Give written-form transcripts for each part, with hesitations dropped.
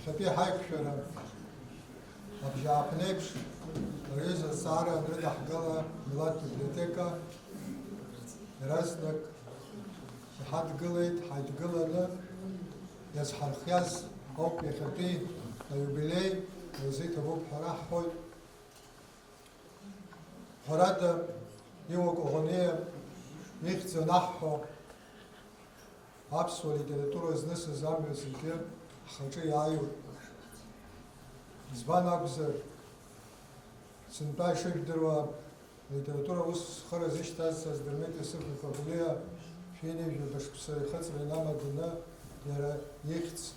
Happy hike for a Japanese. There is a Sara under the Hagala, Milat Biblioteca, Erasnak, Hadgulit, Hadgulana, Yes Harkias, Hope Happy, the Jubilee, Rosita Hope Harahoy, Horada, Yukohonia, Nichts und Nacho, Absolut, die Tour ist nicht zusammen, sind hier, Hachi Ayu. Zbanabzer, sind Beispiel der Literatur aus Sicht, dass der Mitte Fabulea, viele, die das Name der nichts,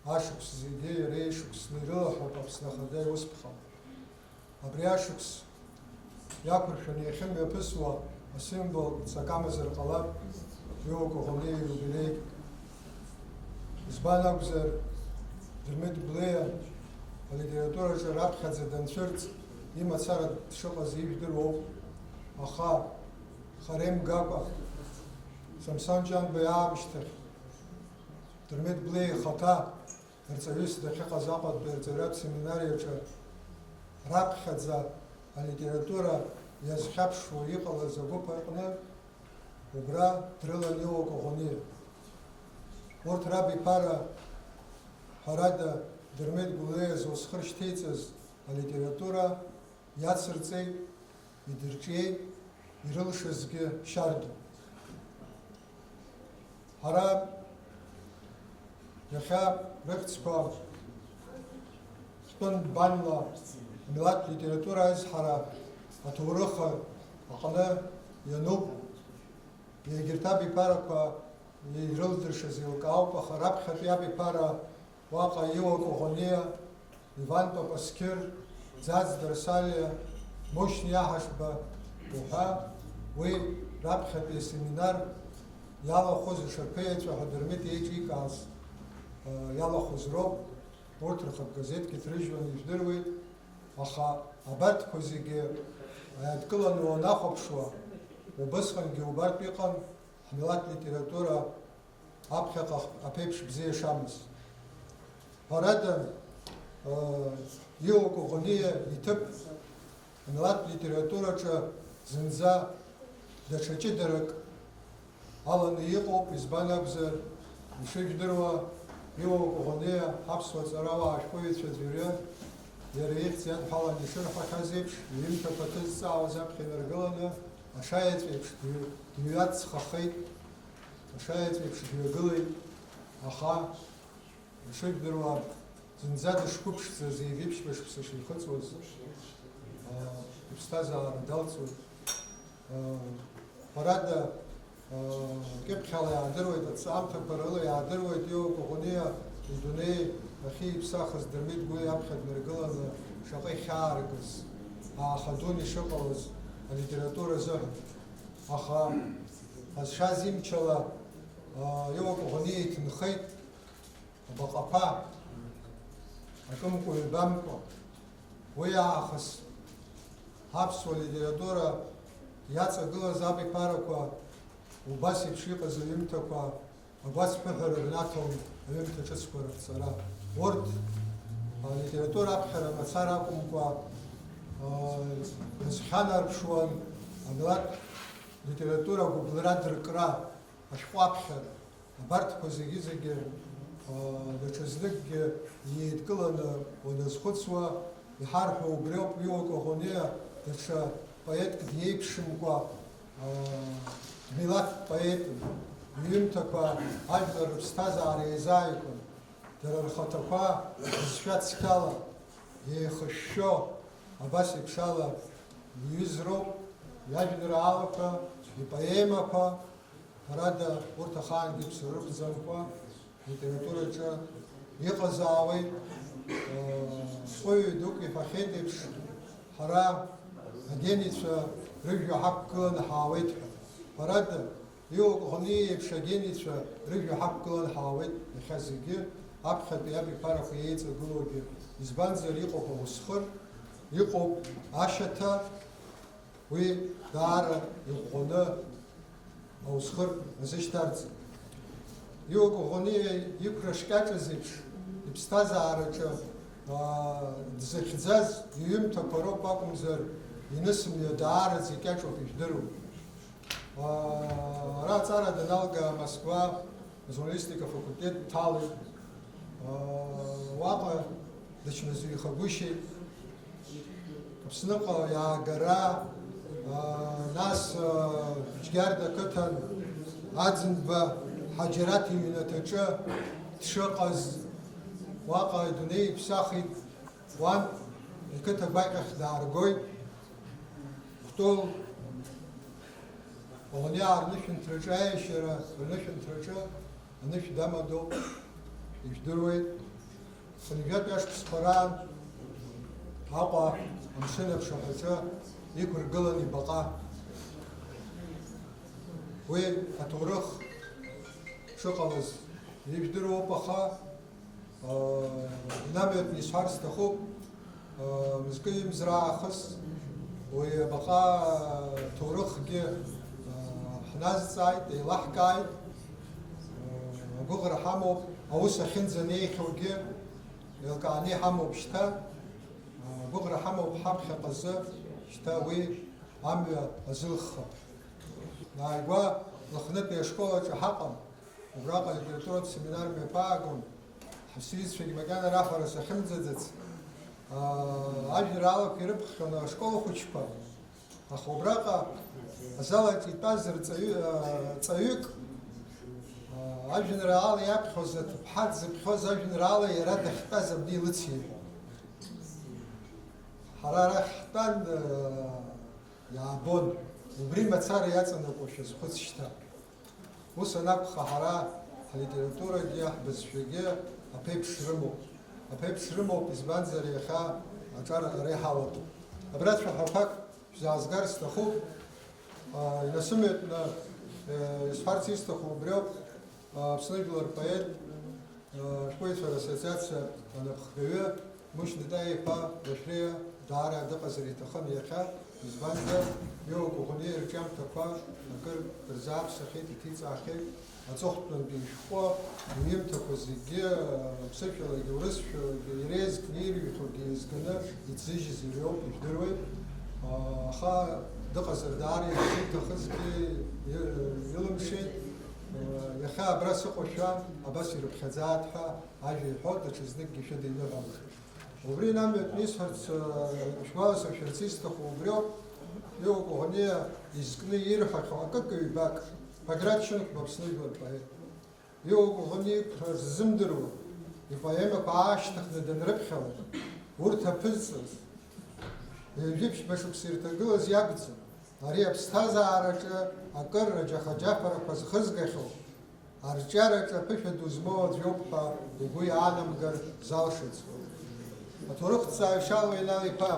Aschux, Idee, Reschux, Niro, Habs nach der Uspacham. Aber Aschux, Jakob, ich habe mir Pessoa, ein Symbol, Sakamazer Kalab, Joko, Holi, Jubilee, Zbanabzer, der Mitblea, Literatura же рабхадзе данцурц има цара шоқа зивдро аха харем габа самсанджан беамштер термет бле хата эрцавис дахиқа запад берцерат семинария че рабхадзе литература язхабшу иқала забупарна убра трила нио когони орт раби пара харада Дермет Гулея за усхърщейцаз литература, яд сърцей, и дърчей, и рълшазги шарду. Хара, яха ръхцпа, спън банла, милат литература из хара, атуръха, ахана, януб, и гирта би пара па, и рълдършази окаупа, хараб хатя би пара, Вака Йоко Гония, Иван Папаскир, Зац Дарсалия, Мощния Хашба, Буха, Уи Рабхапи семинар, Яла Хоз Шарпеец, Хадермит Ейчи Каз, Яла Хозроб, Портрахаб газетки, Трижван Иждырвит, Аха Абарт Хозиге, Адкылан Уонахопшуа, Убасхан Геубарт Пиқан, Хамилат литература, Абхаках Апепш Бзея Шамс. Парада Йоко Гония и тъп млад литература, че зинза да чечи дърък, ала не йоко избанабзер, мишек дърва, Йоко Гония, хапсва царава, ашповец федвиря, ярейх цян хала нишер хахазепш, юимта пътъз цава запхи нъргълана, ашаят вепш, дюят схахайт, ашаят вепш, дюягълай, аха, Шик дърва, зинзада шкупшца за ивипшваш в същихъцвоз, обстаза радалцвоз. Парада кепхала ядървайда, цамта парала ядървайда, йо когония, идоне, ахи псахаз дърмит гуи абхад нергъла на шақай хааргъз, ахадуни шақалъз, литература зъхън. Аха, аз шазимчала, йо когония и тънхайт, Бакапа, акъм Куибамко, Уяхас, Хапсва литература, Яца гъла заби параква, Убаси пшиқа за имтаква, Абас пъхаръгнатъл, имта чъсквара цара. Орд, литература абхара мацара кумква, Язханар пшуан, Амилат литература гублера дръкра, Ашху абхара, Абарт позигизаги, да чездък и откълана одъсходства и харфа обрел пиоко хония, да че поет кдейпшим ква милат поет, им таква альдър стаза арезайко, да ръхатаква свят скала и хъщо, абаси пшала юзро, ядъра алака и поемака, рада уртахан гипсурък замква, Литература, че иқазауи, свой дук и пахетипш, хара, агеница, рыжью хапкылан хавит, парада, ио гонипш, агеница, рыжью хапкылан хавит, и хазиги, абхат и аби парах яйца гулоги, избанза иқоп усхыр, иқоп ашата, уи дара, иқона, усхыр, азиштарцы. Йоко гония юкрашкача зипш, иԥсҭазаараҿы дзыхьӡаз иҩымҭақәа роуп акәымзар, инысымҩа даараӡа икьаҿуп ижәдыруп. Ара аҵара даналга Москва журналистика факультет дҭалеит. Уаҟа дычмазаҩхагәышьеит. Аԥсныҟа иаагара, нас Џьгьарда ақыҭан Аӡынба Ҳаџьараҭ иҩнаҭаҿы дшыҟаз уаҟа идунеи иԥсахит, уан иқыҭа гәаҟьахь дааргоит. Хәтәыл Оӷониаа рнышәынҭраҿы аиашьара рнышәынҭраҿы анышә дамадоуп, ижәдыруеит. Хынҩатәи ашықәсқәа раан Аҟәа амшын аԥшаҳәаҿы иқәыргылан ибаҟа. Уи аҭоурых шыҟалаз ижәдыруоуп, аха инамҩатәны исҳәар сҭахуп, мызкы имзраахыс уи абаҟа ҭоурыхгьы ҳназҵааит, еилаҳкааит, агәыӷра ҳамоуп, аус ахьынӡанеихьоугьы еилкааны иҳамоуп шьҭа, агәыӷра ҳамоуп ҳаԥхьаҟа азы шьҭа уи амҩа азылхха. Ааигәа Лыхнытәи ашколаҿы ҳаҟам, убраҟа алитературатә семинар мҩаԥаагон, ҳсҩызцәагьы макьана раҳәара сахьымӡаӡац, ажәеинраалақәа ирыԥхьон ашкола хәыҷқәа, аха убраҟа азалаҿ итәаз ҵаҩык ажәеинраала иаԥхьоз, аҭыԥҳа дзыԥхьоз ажәеинраала иара дахьтәаз абни илыциеит. Ҳара арахь ҳтәан, иаабон, убри мацара иаҵанакуашәа зхәыц шьҭа. Ус анакәха ҳара ҳлитературагьы ҳбызшәагьы аԥеиԥш рымоуп. Аԥеиԥш рымоуп, избанзар иахьа аҿар ара иҳалатәуп. Абра цәаҳәақәак шәзаазгар сҭахуп. Инасымҩатәны исҳәарц исҭаху убриоуп, Аԥсны жәлар поет шәҟәыҩҩцәа рассоциациа анапхгаҩы Мушь Дадаиа-иԥа Лашәриа даара дыҟазар иҭахын иахьа, избанзар иоугәыӷны рҿиамҭақәа акыр рзааԥсахьеит, иҭиҵаахьеит. Аҵыхәтәантәи ишәҟәы иҩымҭақәа зегьы ԥсышәалагьы урысшәалагьы иреизгны ирҩхьогьы еизганы иҭзыжьыз ириоуп, ижәдыруеит. Аха дыҟазар даара иҭахызгьы илымшеит. Иахьа абра сыҟоушәа абас ирыԥхьаӡааит ҳәа ажәа иҳәоит, даҽазныкгьы шәыдиныҳәалахьеит. Убри намҩатәны исҳәарц, шәгәаласыршәарц исҭаху убриоуп, иоугәыӷны изкны ирҳәахьоу акык-ҩбак Баграт Шьынқәба Аԥсны жәлар поет. Иоугәыӷны иқәҳәаз ззымдыруа ипоемақәа аашьҭыхны данрыԥхьалак, урҭ аԥызҵаз ҩажәиԥшьба шықәса ирҭагылаз иакәӡам. Ари аԥсҭазаараҿы акыр аџьаха-џьафарақәа зхызгахьоу, арҿиараҿы аԥышәа ду змоу аӡәоуп ҳәа игәы иаанамгар залшаӡом. Аҭоурыхҭҵааҩ Шалва Инал-иԥа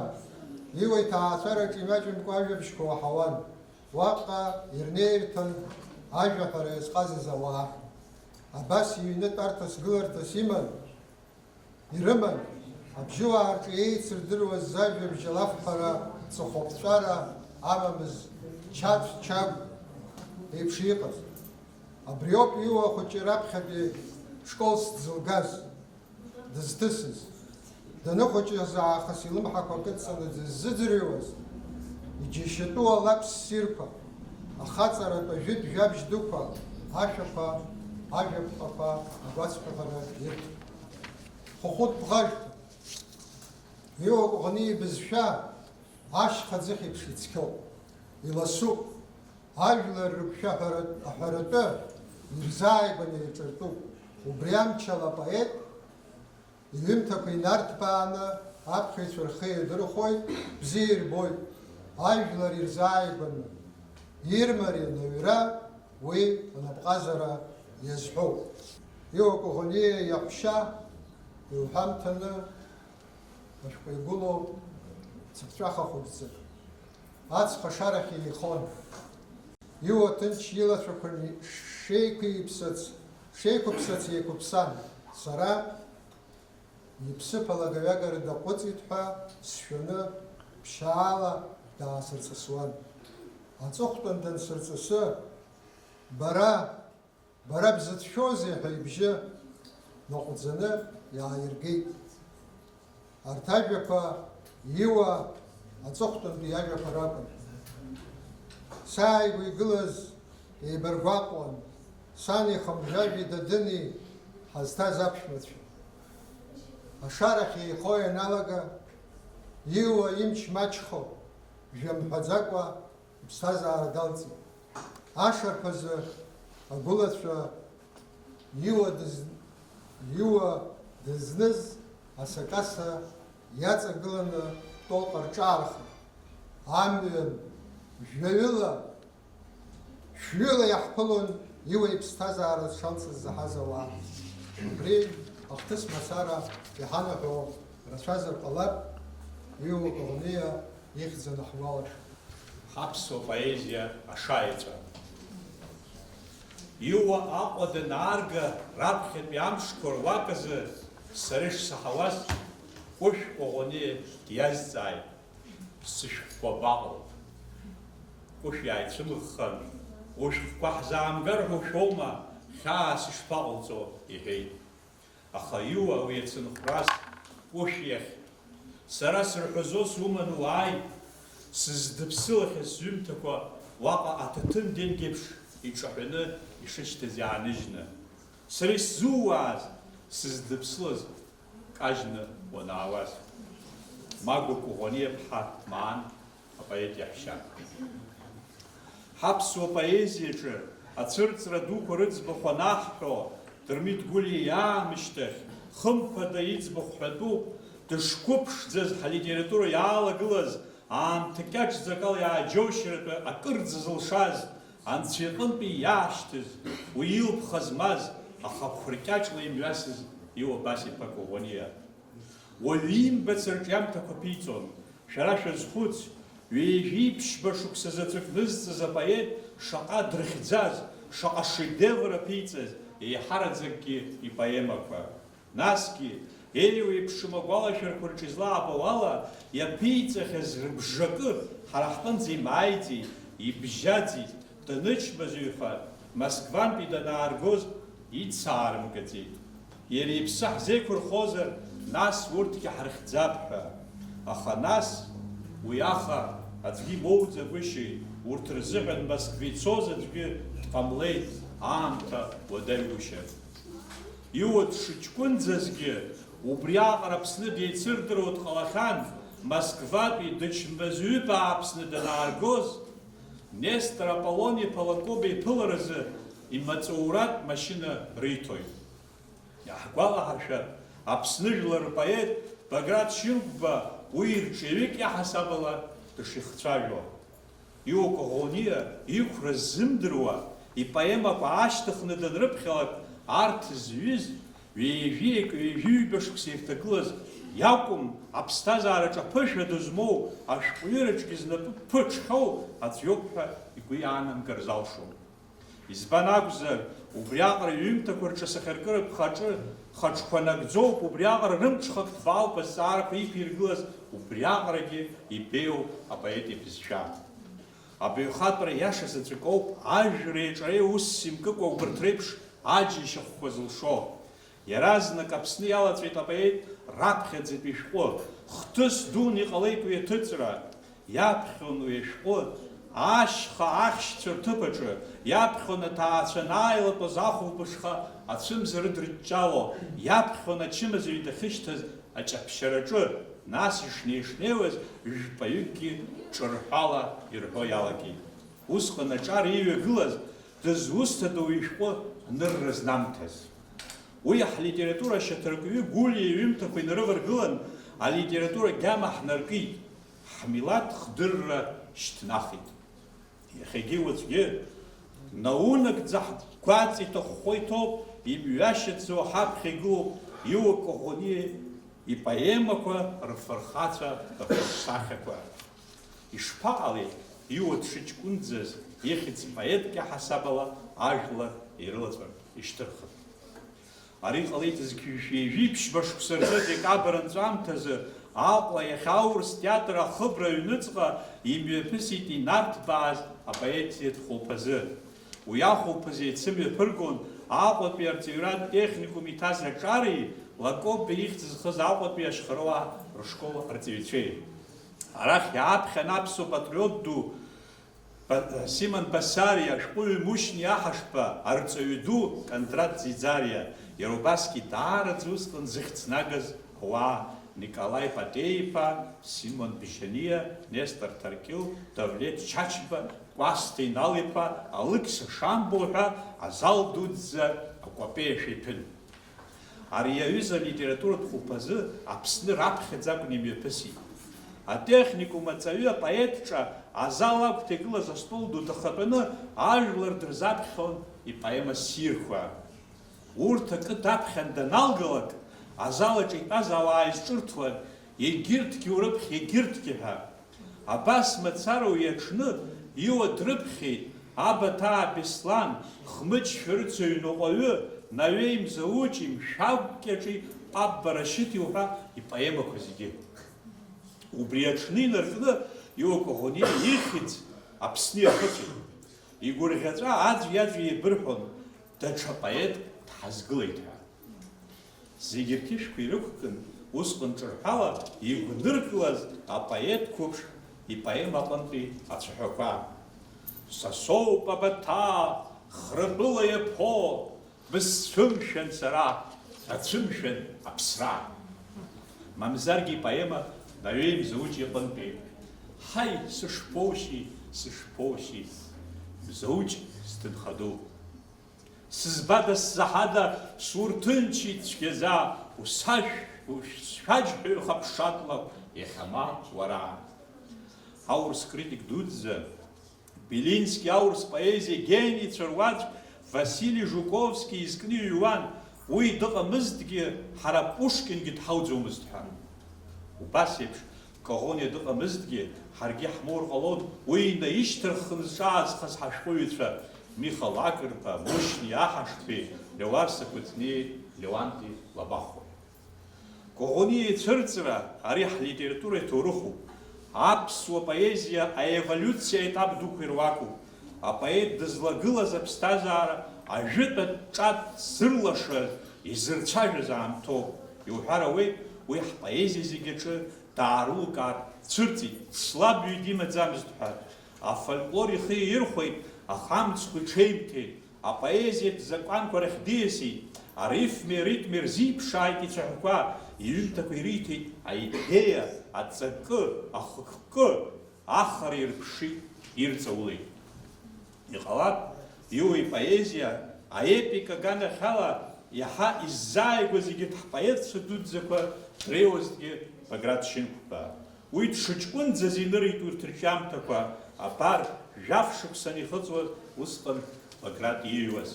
иуа иҭаацәараҿы имаҷымкәа ажәабжьқәа уаҳауан. Уаҟа ирнеирҭан ажәаҳәара иазҟазаз ауаа. Абас иҩнытәарҭас гыларҭас ирыман, абжьыуааҿы еицырдыруаз зажәабжь алафҳәара ҵыхәаԥҵәара амамыз Чагә еиԥш иҟаз. Абриоуп иуа хәыҷы раԥхьатәи школс дзылгаз, дызҭысыз. Даныхәыҷыз аахыс илымҳақәа кыдҵаны дыззыӡырҩуаз, иџьашьатәу алакә ссирқәа, ахаҵаратә ажәытә жәабжь дуқәа, ашәақәа, ажәаԥҟақәа агәацәҟьара ирҭон. Хәыхәыт бӷажәқәа, иоугәыӷны ибызшәа ашьха ӡыхь ицқьоуп, иласуп, ажәлар рыгәшәаҳәара аҳәаратәы ирзааигәаны иҿартәуп. Убри амчала апоет иҩымҭақәа инарҭбааны аԥхьаҩцәа рхы иадырхәоит, бзиа ирбоит, ажәлар ирзааигәаны ирмарианы аҩра уи анапҟазара иазҳәоуп. Иоугәыӷны иаҳәшьа иуҳәамҭаны ашәҟәы игәылоуп цыԥҵәаха хәыҷӡак. Ацха шарахь еихон. Иуа ҭынч илацәақәа шеиқәыԥсац еиқәыԥсан. Сара иԥсыԥ алагаҩагара даҟәыҵит ҳәа сшәаны ԥшьаала даасырҵысуан. Аҵыхәтәан дансырҵысы, бара бзыҭшәозеи ҳәа ибжьы наҟәӡаны иааиргеит. Арҭ ажәақәа иуа аҵыхәтәантәи ажәақәа ракәын. Сааигәа игылаз еибаргәаҟуан сани Хымжажәи Дадыни ҳазҭаз аԥшәмацәа. Ашарахь еихо ианалага, иуа имч маҷхо, жәамҳәаӡакәа иԥсҭазаара далҵит. Ашарԥазы агәылацәа иуа дызныз асакаса иаҵагыланы толҟа рҿаархеит. Амҩан шәҩыла иаҳԥылон иуа иԥсҭазаара зшалцыз заҳаз ауаа. Убри ахҭыс мацара иҳанаҳәо рацәазар ҟалап, иуа Коӷониа ихьӡаны ҳуалашәоит. Ҳаԥсуа поезиа ашаеҵәа. Иуа Аҟәа данаарга раԥхьатәи амшқәа руаказы сара ишсаҳауаз Кәышә Коӷониа диазҵааит, сышәҟәқәа абаҟоу? Кәышә иааицәымыӷхан, ушәҟәқәа ҳзаамгар ҳәа ушәоума, хьаас ишԥаҟалҵо иҳәеит. Аха Иуа уи ацынхәрас Кәышә иахь, сара сырҳәазо суманы уааи, сыздыԥсылахьаз сҩымҭақәа уаҟа аҭаҭын денгеиԥш иҿаҳәаны ишышьҭаз иааныжьны, сара исзууааз сыздыԥсылаз кажьны уанаауаз. Магәа Коӷониа-ԥҳа Маан апоет иаҳәшьа. Ҳаԥсуа поезиаҿы ацәырҵра дуқәа рыӡбахә анаҳҳәо Дырмит Гәлиа иаамышьҭахь хымԥада иӡбахә ҳәатәуп, дышқәыԥшӡаз ҳалитература иаалагылаз аамҭа кьаҿӡак ала иааџьоушьаратәы акырӡа зылшаз, Анцәа иҟынтәи иаашьҭыз, уи илԥха змаз, ахаԥхәра кьаҿла имҩасыз Иуа Басиԥа Коӷониа. Уаҩ имбац рҿиамҭақәа ԥиҵон, шәара шәазхәыц, ҩеижәи-ԥшьба шықәса заҵәык нызҵыз апоет шаҟа дрыхьӡаз, шаҟа шедевр аԥиҵаз, еиҳараӡакгьы ипоемақәа. Насгьы, еиуеиԥшым агәалашәарақәа рҿы излаабо ала, иаԥиҵахьаз рыбжакы ҳара ҳҟынӡа имааиӡеит, ибжьаӡит, данычмазаҩха, Москвантәи данааргоз ицаарымгаӡеит. Иара иԥсы ҳзеиқәырхозар, нас урҭгьы ҳрыхьӡап ҳәа. Аха нас, уи аха аӡәгьы моуӡагәышьеит, урҭ рзыҳәан Москва ицоз аӡәгьы дҟамлеит, аамҭа уадаҩушьа. Иуа дшыҷкәынӡазгьы, убриаҟара Аԥсны деицырдыруа дҟалахьан, Москватәи дычмазаҩы бааԥсны данааргоз, Нестор Аполлон-иԥа Лакоба иԥыларазы имаҵуратә машьына риҭоит. Иаҳгәалаҳаршәар, Аԥсны жәлар рпоет Баграт Шьынқәба уи рҿиаҩык иаҳасаб ала дышихцәажәо. Иуа Коӷониа иқәра ззымдыруа, ипоемақәа аашьҭыхны данрыԥхьалак, арҭ зҩыз, ҩеижәиҩба шықәса ирҭагылаз, иакәым аԥсҭазаараҿы аԥышәа дызмоу, ашәҟәҩыраҿгьы знапы ԥыҽхьоу аӡәоуп ҳәа игәы иаанамгар залшом. Избан акәзар, убриаҟара иҩымҭақәа рҿы асахьаркыратә хаҿқәа нагӡоуп, убриаҟара рымҽхак ҭбаауп азҵаарақәа иқәиргылаз, убриаҟарагьы ибеиоуп апоет ибызшәа. Абаҩхатәра иаша заҵәык ауп ажәреи аҿареи усс имкыкәа убарҭ реиԥш аџьашьахәқәа зылшо. Иаразнак Аԥсны иалаҵәеит апоет раԥхьаӡатәи шәҟәы, хҭыс дуны иҟалеит уи аҭыҵра. Иаԥхьон уи ашәҟәы ашьха ахьшьцәа рҭыԥаҿы, иаԥхьон аҭаацәа анааилатәаз ахәылбыҽха ацәымза рыдрыҷҷало, иаԥхьон ачымазаҩ дахьышьҭаз аҷаԥшьараҿы, нас ишнеишнеиуаз жәпаҩыкгьы ҿырҳәала ирҳәо иалагеит. Усҟан аҿар иҩагылаз, дызусҭада уи ишәҟәы нырра знамҭаз. Уи ҳлитература ашьаҭаркҩы Гәлиа иҩымҭақәа инарываргылан, алитература гьама ҳнаркит, ҳмилаҭ хдырра шьҭнахит. Иахьагьы уаҵәгьы, наунагӡа ҳгәаҵ иҭахәхәа иҭоуп, имҩашьаӡо ҳаԥхьа игылоуп Иуа Коӷониа ипоемақәа рфырхацәа рсахьақәа. Ишԥаҟалеи Иуа дшыҷкәынӡаз, ихьӡ поетк иаҳасаб ала ажәлар ирылаҵәартә ишьҭырхып. Ари ҟалеит ҩеижәи-ԥшьба шықәса рзы декабр анҵәамҭазы Аҟәа иахьа аурыс театр ахыбра аҩныҵҟа имҩаԥысит инарҭбааз апоезиатә хәылԥазы. уи ахәылԥаз еицымҩаԥыргон Аҟәатәи артелевизиатә техникум иҭаз аҿари, Лакоба ихьӡ зхыз Аҟәатәи ашьхаруаа рышкол артелевизиацәеи. Арахь иааԥхьан аԥсуа патриот ду Симон Басариа, ашәҟәыҩҩы Мушьни аҳашԥа, арҵаҩы ду Кондрат Ӡиӡариа, иара убасгьы даараӡа усҟан зыхьӡнагаз ауаа Николаи Патеиԥа, Симон Бежьаниа, Нестор Ҭаркьыл, Давлет Чачба, Кәасҭа Инал-иԥа, Алықьса Шамбо ҳәа азал дуӡӡа акәапеиашәа иҭәын. Ари аҩыза алитературатә хәылԥазы Аԥсны раԥхьаӡа акәны имҩаԥысит. Атехникум аҵаҩы апоетҿа азал агәҭа игылаз астол ду дахатәаны ажәлар дырзаԥхьон ипоема ссирқәа. Урҭ акы даԥхьан даналгалак, азалаҿ итәаз ауаа изҿырҭуан, егьырҭгьы урыԥхь, егьырҭгьы ҳәа. Абас мацара уи аҽны иуа дрыԥхьеит Абаҭаа Беслан, Хмыҷ шәарыцаҩ ныҟәаҩы, Наҩеи Мзаучи, Мшәагәкьаҿи, Пап Барашьыти уҳәа ипоемақәа зегьы. Убри аҽны инаркны Иуа Коӷониа ихьӡ Аԥсны иахыҵәеит. Игәырӷьаҵәа аӡәи-аӡәи еибырҳәон, даҽа поетк дҳазгылеит ҳәа. Зегьы рқьышәқәа ирықәкын, усҟан ҿырҳәала игәныркылаз апоет қәыԥш ипоема аҟынтәи ацәаҳәақәа. Са соуп Абаҭаа, Храбыла иаԥо, бысцәымшәан сара, ацәымшәан аԥсра. Мамзаргьы ипоема Наҩеи Мзаучи аҟынтәи. Ҳаи, сышԥоушьи, сышԥоушьи, Мзауч сҭынхаду. Сызбада, сзаҳада, сурҭынчит цәгьаӡа, усшәаџьҳәаҩ хаԥшатлап, иахьама уара. Аурыс критик дуӡӡа, Белински аурыс поезиа гениицәа руаӡәк Васили Жуковски изкны иҩуан, уи дыҟамызҭгьы ҳара Пушкингьы дҳауӡомызт ҳәа. Убас еиԥш, Коӷониа дыҟамызҭгьы ҳаргьы ҳмоур ҟалон уи наишьҭырххны зҿаазхаз ҳашәҟәыҩҩцәа Михал Акрԥа, Мушьни аҳашԥеи, Леуар Сакәыҵниеи, Леуанти Лабахәуеи. Коӷониа ицәырҵра ари ҳлитература иҭоурыхуп. Аԥсуа поезиа аеволиуциа етап дуқәа ируакуп. Апоет дызлагылаз аԥсҭазаара ажәытәатә ҿатә зырлашаз, изырцәажәаз аамҭоуп. Иуҳәар ауеит, уи ҳпоезиа зегьы аҿы даарылкаар цәырҵит, слабҩы димаӡамызт ҳәа. Афольклор ихы иирхәеит, ахамҵқәа иҽеимҭеит, апоезиатә закәанқәа рахь диасит, арифми аритми рзиԥшааит ицәаҳәақәа, иҩымҭақәа ириҭеит аидеиа, аҵакы, ахықәкы, ахара ирԥшит, ирҵаулеит. Иҟалап, Иуа ипоезиа аепика аганахьала иаҳа иззааигәаз егьырҭ ҳпоетцәа дуӡӡақәа дреиуазҭгьы Баграт Шьынқәба. Уи дшыҷкәынӡаз инырит урҭ ршәамҭақәа, абар жәаф-шықәсан ихыҵуаз усҟан Баграт ииҩуаз.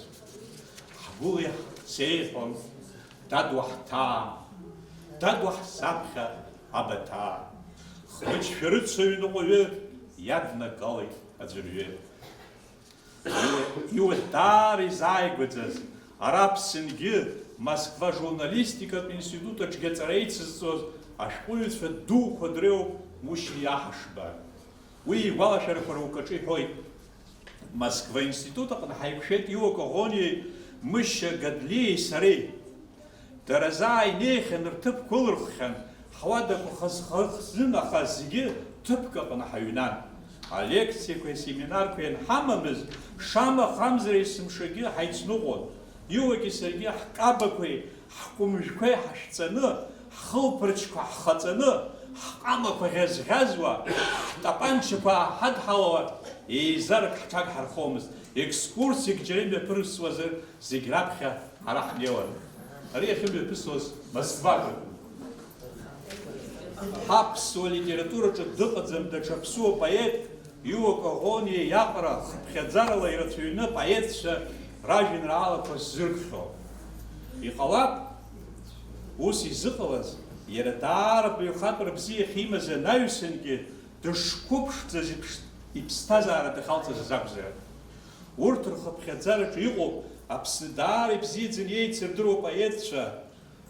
Ҳгәыла сеиҳәон, дад уаҳҭаа, дад уаҳзаԥхьа Абаҭаа. Хмыҷ шәарыцаҩ ныҟәаҩы иаднагалеит аӡәырҩы. Иуа даара изааигәаӡаз ара Аԥсынгьы Москва журналистикатә институт аҿгьы аҵара еицызҵоз ашәҟәыҩҩцәа дуқәа дреиуоуп Мушьни аҳашба. Уи игәалашәарақәа рукаҿы иҳәоит. Москва институт аҟны ҳаиқәшәеит Иуа Коӷониеи, Мышьа Гадлиеи сареи. Дара заа инеихьан рҭыԥқәа ылырххьан, ҳуадақәа хазынахаз зегьы ҭыԥк аҟны ҳаҩнан. Алекциақәа асеминарқәа ианҳамамыз, шама-хамзара есымшагьы ҳаицныҟәон. Иуагьы саргьы ҳкабақәеи, ҳкәымжәқәеи ҳашәҵаны, ҳхылԥарчқәа ҳхаҵаны, ҳҟамақәа ӷьазӷьазуа, ҳтапанчақәа ҳадҳалауа, еизарак ҳҽаг ҳархомызт. Екскурсиак џьара имҩаԥырсуазар, зегь раԥхьа ара ҳнеиуан. Ари иахьымҩаԥысуаз Москваҟа. Ҳаԥсуа литератураҿы дыҟаӡам даҽа ԥсуа поет Иуа Коӷониа иаҟара хыԥхьаӡарала ирацәаҩны поетцәа ражәеинраалақәа ззыркхьо. Иҟалап, ус изыҟалаз, иара даара баҩхатәра бзиа ахьимаз анаҩсангьы дышқәыԥшӡаз иԥсҭазаара дахьалҵыз азакәзар. Урҭ рхыԥхьаӡараҿы иҟоуп Аԥсны даара ибзиаӡаны иеицырдыруа поетцәа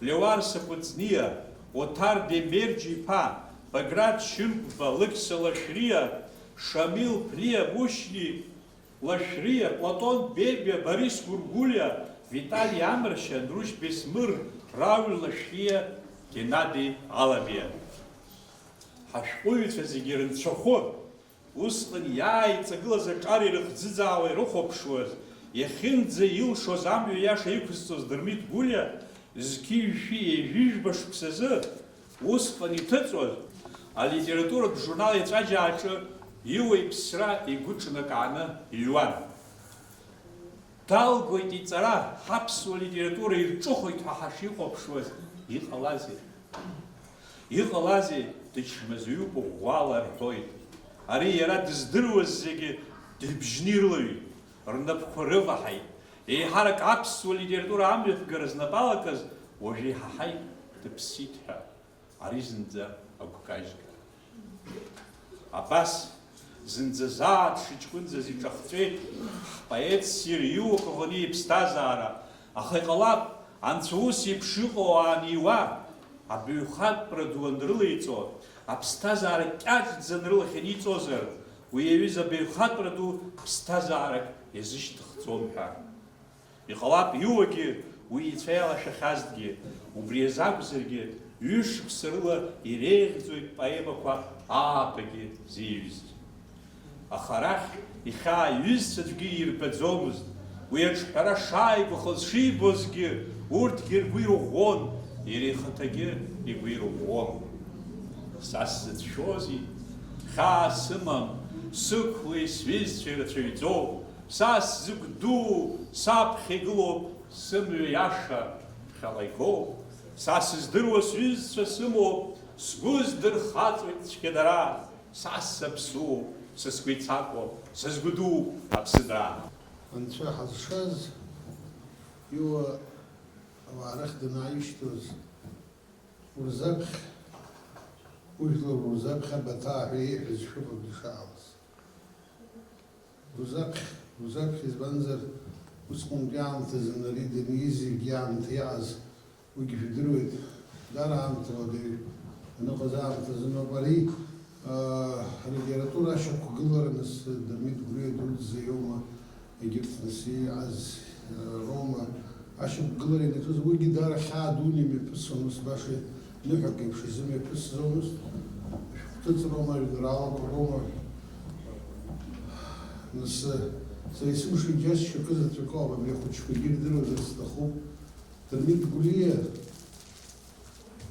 Леуар Сакәыҵниа, Оҭар Демерџь-иԥа, Баграт Шьынқәба, Лықьса Лашьриа, Шамил Ԥлиа Мушьни, Лашрия, Платон Бебия, Борис Гургулия, Виталий Амрща, Друж Бесмыр, Рауль Лашрия, Геннадий Алабия. Ҳашәҟәыҩҩцәа зегьы рынцәахәы, усҟан иааиҵагылаз аҿар ирыхӡыӡаауа ирыхәаԥшуаз, иахьынӡа илшоз амҩа иаша иқәызҵоз Дырмит Гулиа, зқьи-жәшәи еижәыжәба шықәсазы, усҟан иҭыҵуаз, алитературатә журнал еҵәаџьааҿы иуа-иԥсра игәы ҿнакааны иҩуан. Далгоит иҵара, ҳаԥсуа литература ирҿыхоит ҳәа ҳашихәаԥшуаз, иҟалазеи? Иҟалазеи? Дычмазаҩуп ӷәӷәала рҳәоит. Ари иара дыздыруаз зегьы дыбжьны ирылаҩит, рнапқәа рываҳаит. Еиҳарак аԥсуа литература амҩаԥгара знапалакыз, уажә иҳаҳаит, дыԥсит ҳәа. Ари зынӡа агәкажьгара. Абас, зынӡа заа дшыҷкәынӡаз иҿахҵәеит ҳпоет ссир Иуа Коӷониа иԥсҭазаара, аха иҟалап, анцәа ус еиԥш иҟоу ааниуа, абаҩхатәра ду анрылеиҵо, аԥсҭазаара кьаҿӡаны рылахь аниҵозар, уи аҩыза абаҩхатәра ду ԥсҭазаарак иазышьҭыхӡом ҳәа. Иҟалап Иуагьы уи ицәа иалашәахьазҭгьы, убри азакәзаргьы, ҩышықәса рыла иреиӷьӡоит поемақәа ааԥагьы зиҩыз. Аха арахь ихьаа иҩызцәа аӡәгьы ирбаӡомызт, уи аҿҳәара шааигәахоз шибозгьы, урҭгьы ргәы ирӷәӷәон, иара ихаҭагьы игәы ирӷәӷәон. Са сзыцәшәози, хьаа сымам, сықәлеи сҩызцәеи рацәаҩӡоуп, са сзықәду, саԥхьа игылоуп, сымҩа иаша ԥхьала игоуп, са сыздыруа сҩызцәа сымоуп, сгәы здырхаҵоит цәгьадара, са саԥсуоуп, сызкәицакуа, сызгәдууп аԥсыдра. Анцәа ҳазшаз, Иуа ауаа рахь данааишьҭыз, урзаԥхь, ужәлар урзаԥхь абаҭаа ҳәа ииҳәаз шәыҟоуп дышаауаз. Урзаԥхь избанзар, усҟантәи аамҭазын ари данииз егьи аамҭа иааз, уигьы шәидыруеит, дара аамҭа уадаҩ аныҟаз аамҭазыноуп ари алитература ашьақәгылара нас Дырмит Гулиа дуӡӡа иоума, егьырҭ нас ииаз Рома ашьақәгылара инаҭоз, уигьы дара хьаа дуны имҩаԥысуан, ус баша ныҳәак еиԥш изымҩаԥысзомызт. Шәҟәҭыҵроума, ажәеинраалақәа роума. Нас сара исымша иџьасшьо кызаҵәык ауп, абри ахәыҷқәагьы ирдыруазар сҭахуп. Дырмит Гулиа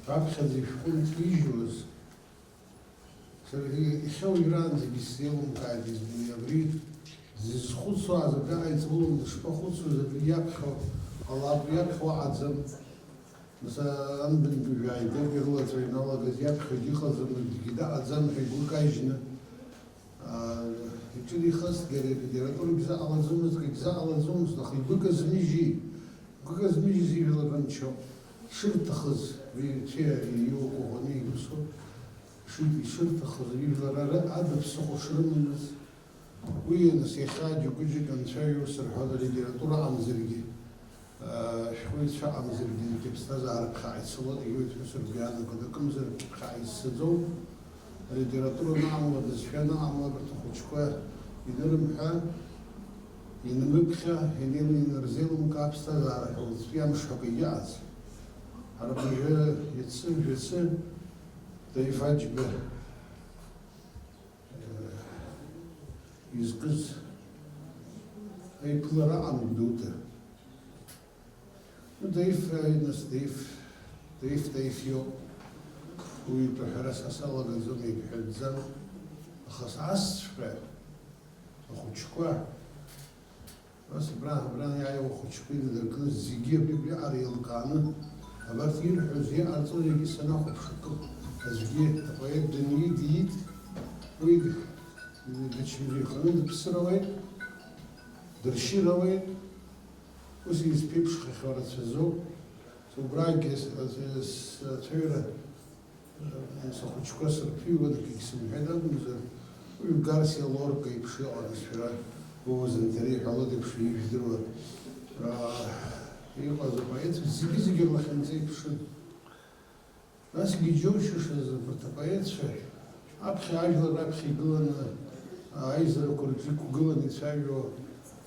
аԥхьаӡа ишәҟәы инҭижьуаз, сара ихьауираанӡагьы сзеилымкааит избоит, абри зызхәыцуаз, абри ааиҵбылом дышԥахәыцуаз, абри иаԥхьо ҟалап, иаԥхьо аҟаӡам. Нас анбантәи жәааигәоуп ирылаҵәа иналагаз, иаԥхьогьы ыҟаӡам, акгьы даҟаӡам ҳәа игәы кажьны иҿынеихазҭгьы ари алитература егьзаҟалаӡомызт, егьзаҟалаӡомызт, аха игәыказмыжьыз ижәлар рымчо, шырҭахыз Иуа Коӷониа иусуп, ишырҭахыз ижәлар ада ԥсыхәа шрымамыз, уи нас иахьа џьыкәыџьык анцәа иус рҳәоз алитература амзаргьы, шәҟәыҩҩцәа амзаргьы зегьы аԥсҭазаара ԥхьаҟа ицалон, егьырҭ ус ргәиаанагон, акымзар ԥхьаҟа изцаӡом, алитература наамла дызшәа, наамла абарҭ ахәыҷқәа инырымҳәа, инымыԥхьа, инарзеилымкаа аԥсҭазаара ҳәа уаҵәтәи амшҳәақәа иааз. Ҳара быжьы иацы, жәацы, Таиф Аџьба изкыз аиԥылара аҟан дута. Таиф иоуп, уи итәаҳәара са салагаӡом, егьҳәатәӡам, аха асҵәҟьа ахәыҷқәа, ас абран иааиуа ахәыҷқәа инадыркылаз зегьы абриаҟара еилкааны, абарҭ ирҳәоз иҟарҵоз егьи санахәаԥшып, аӡәгьы апоет даниит, уи дычмазаҩханы дыԥсыруеит, дыршьыруеит, ус изԥеиԥшхахьоу рацәаӡоуп. Убрагьы ацәаҩра сахәыҷқәа сырԥыҩуан, егьсымҳәеит акәымзар, уи Гарсиа Лорка еиԥш иҟан шәара узынҭареи ҳәалоит еиԥш ижәдыруа иҟаз апоет зегьы рлахьынҵа иԥшын. Насгьы иџьоушьашаз абарҭ апоетцәа аԥхьа ажәлар раԥхьа игыланы, аизарақәа рҿы иқәгыланы ицәажәо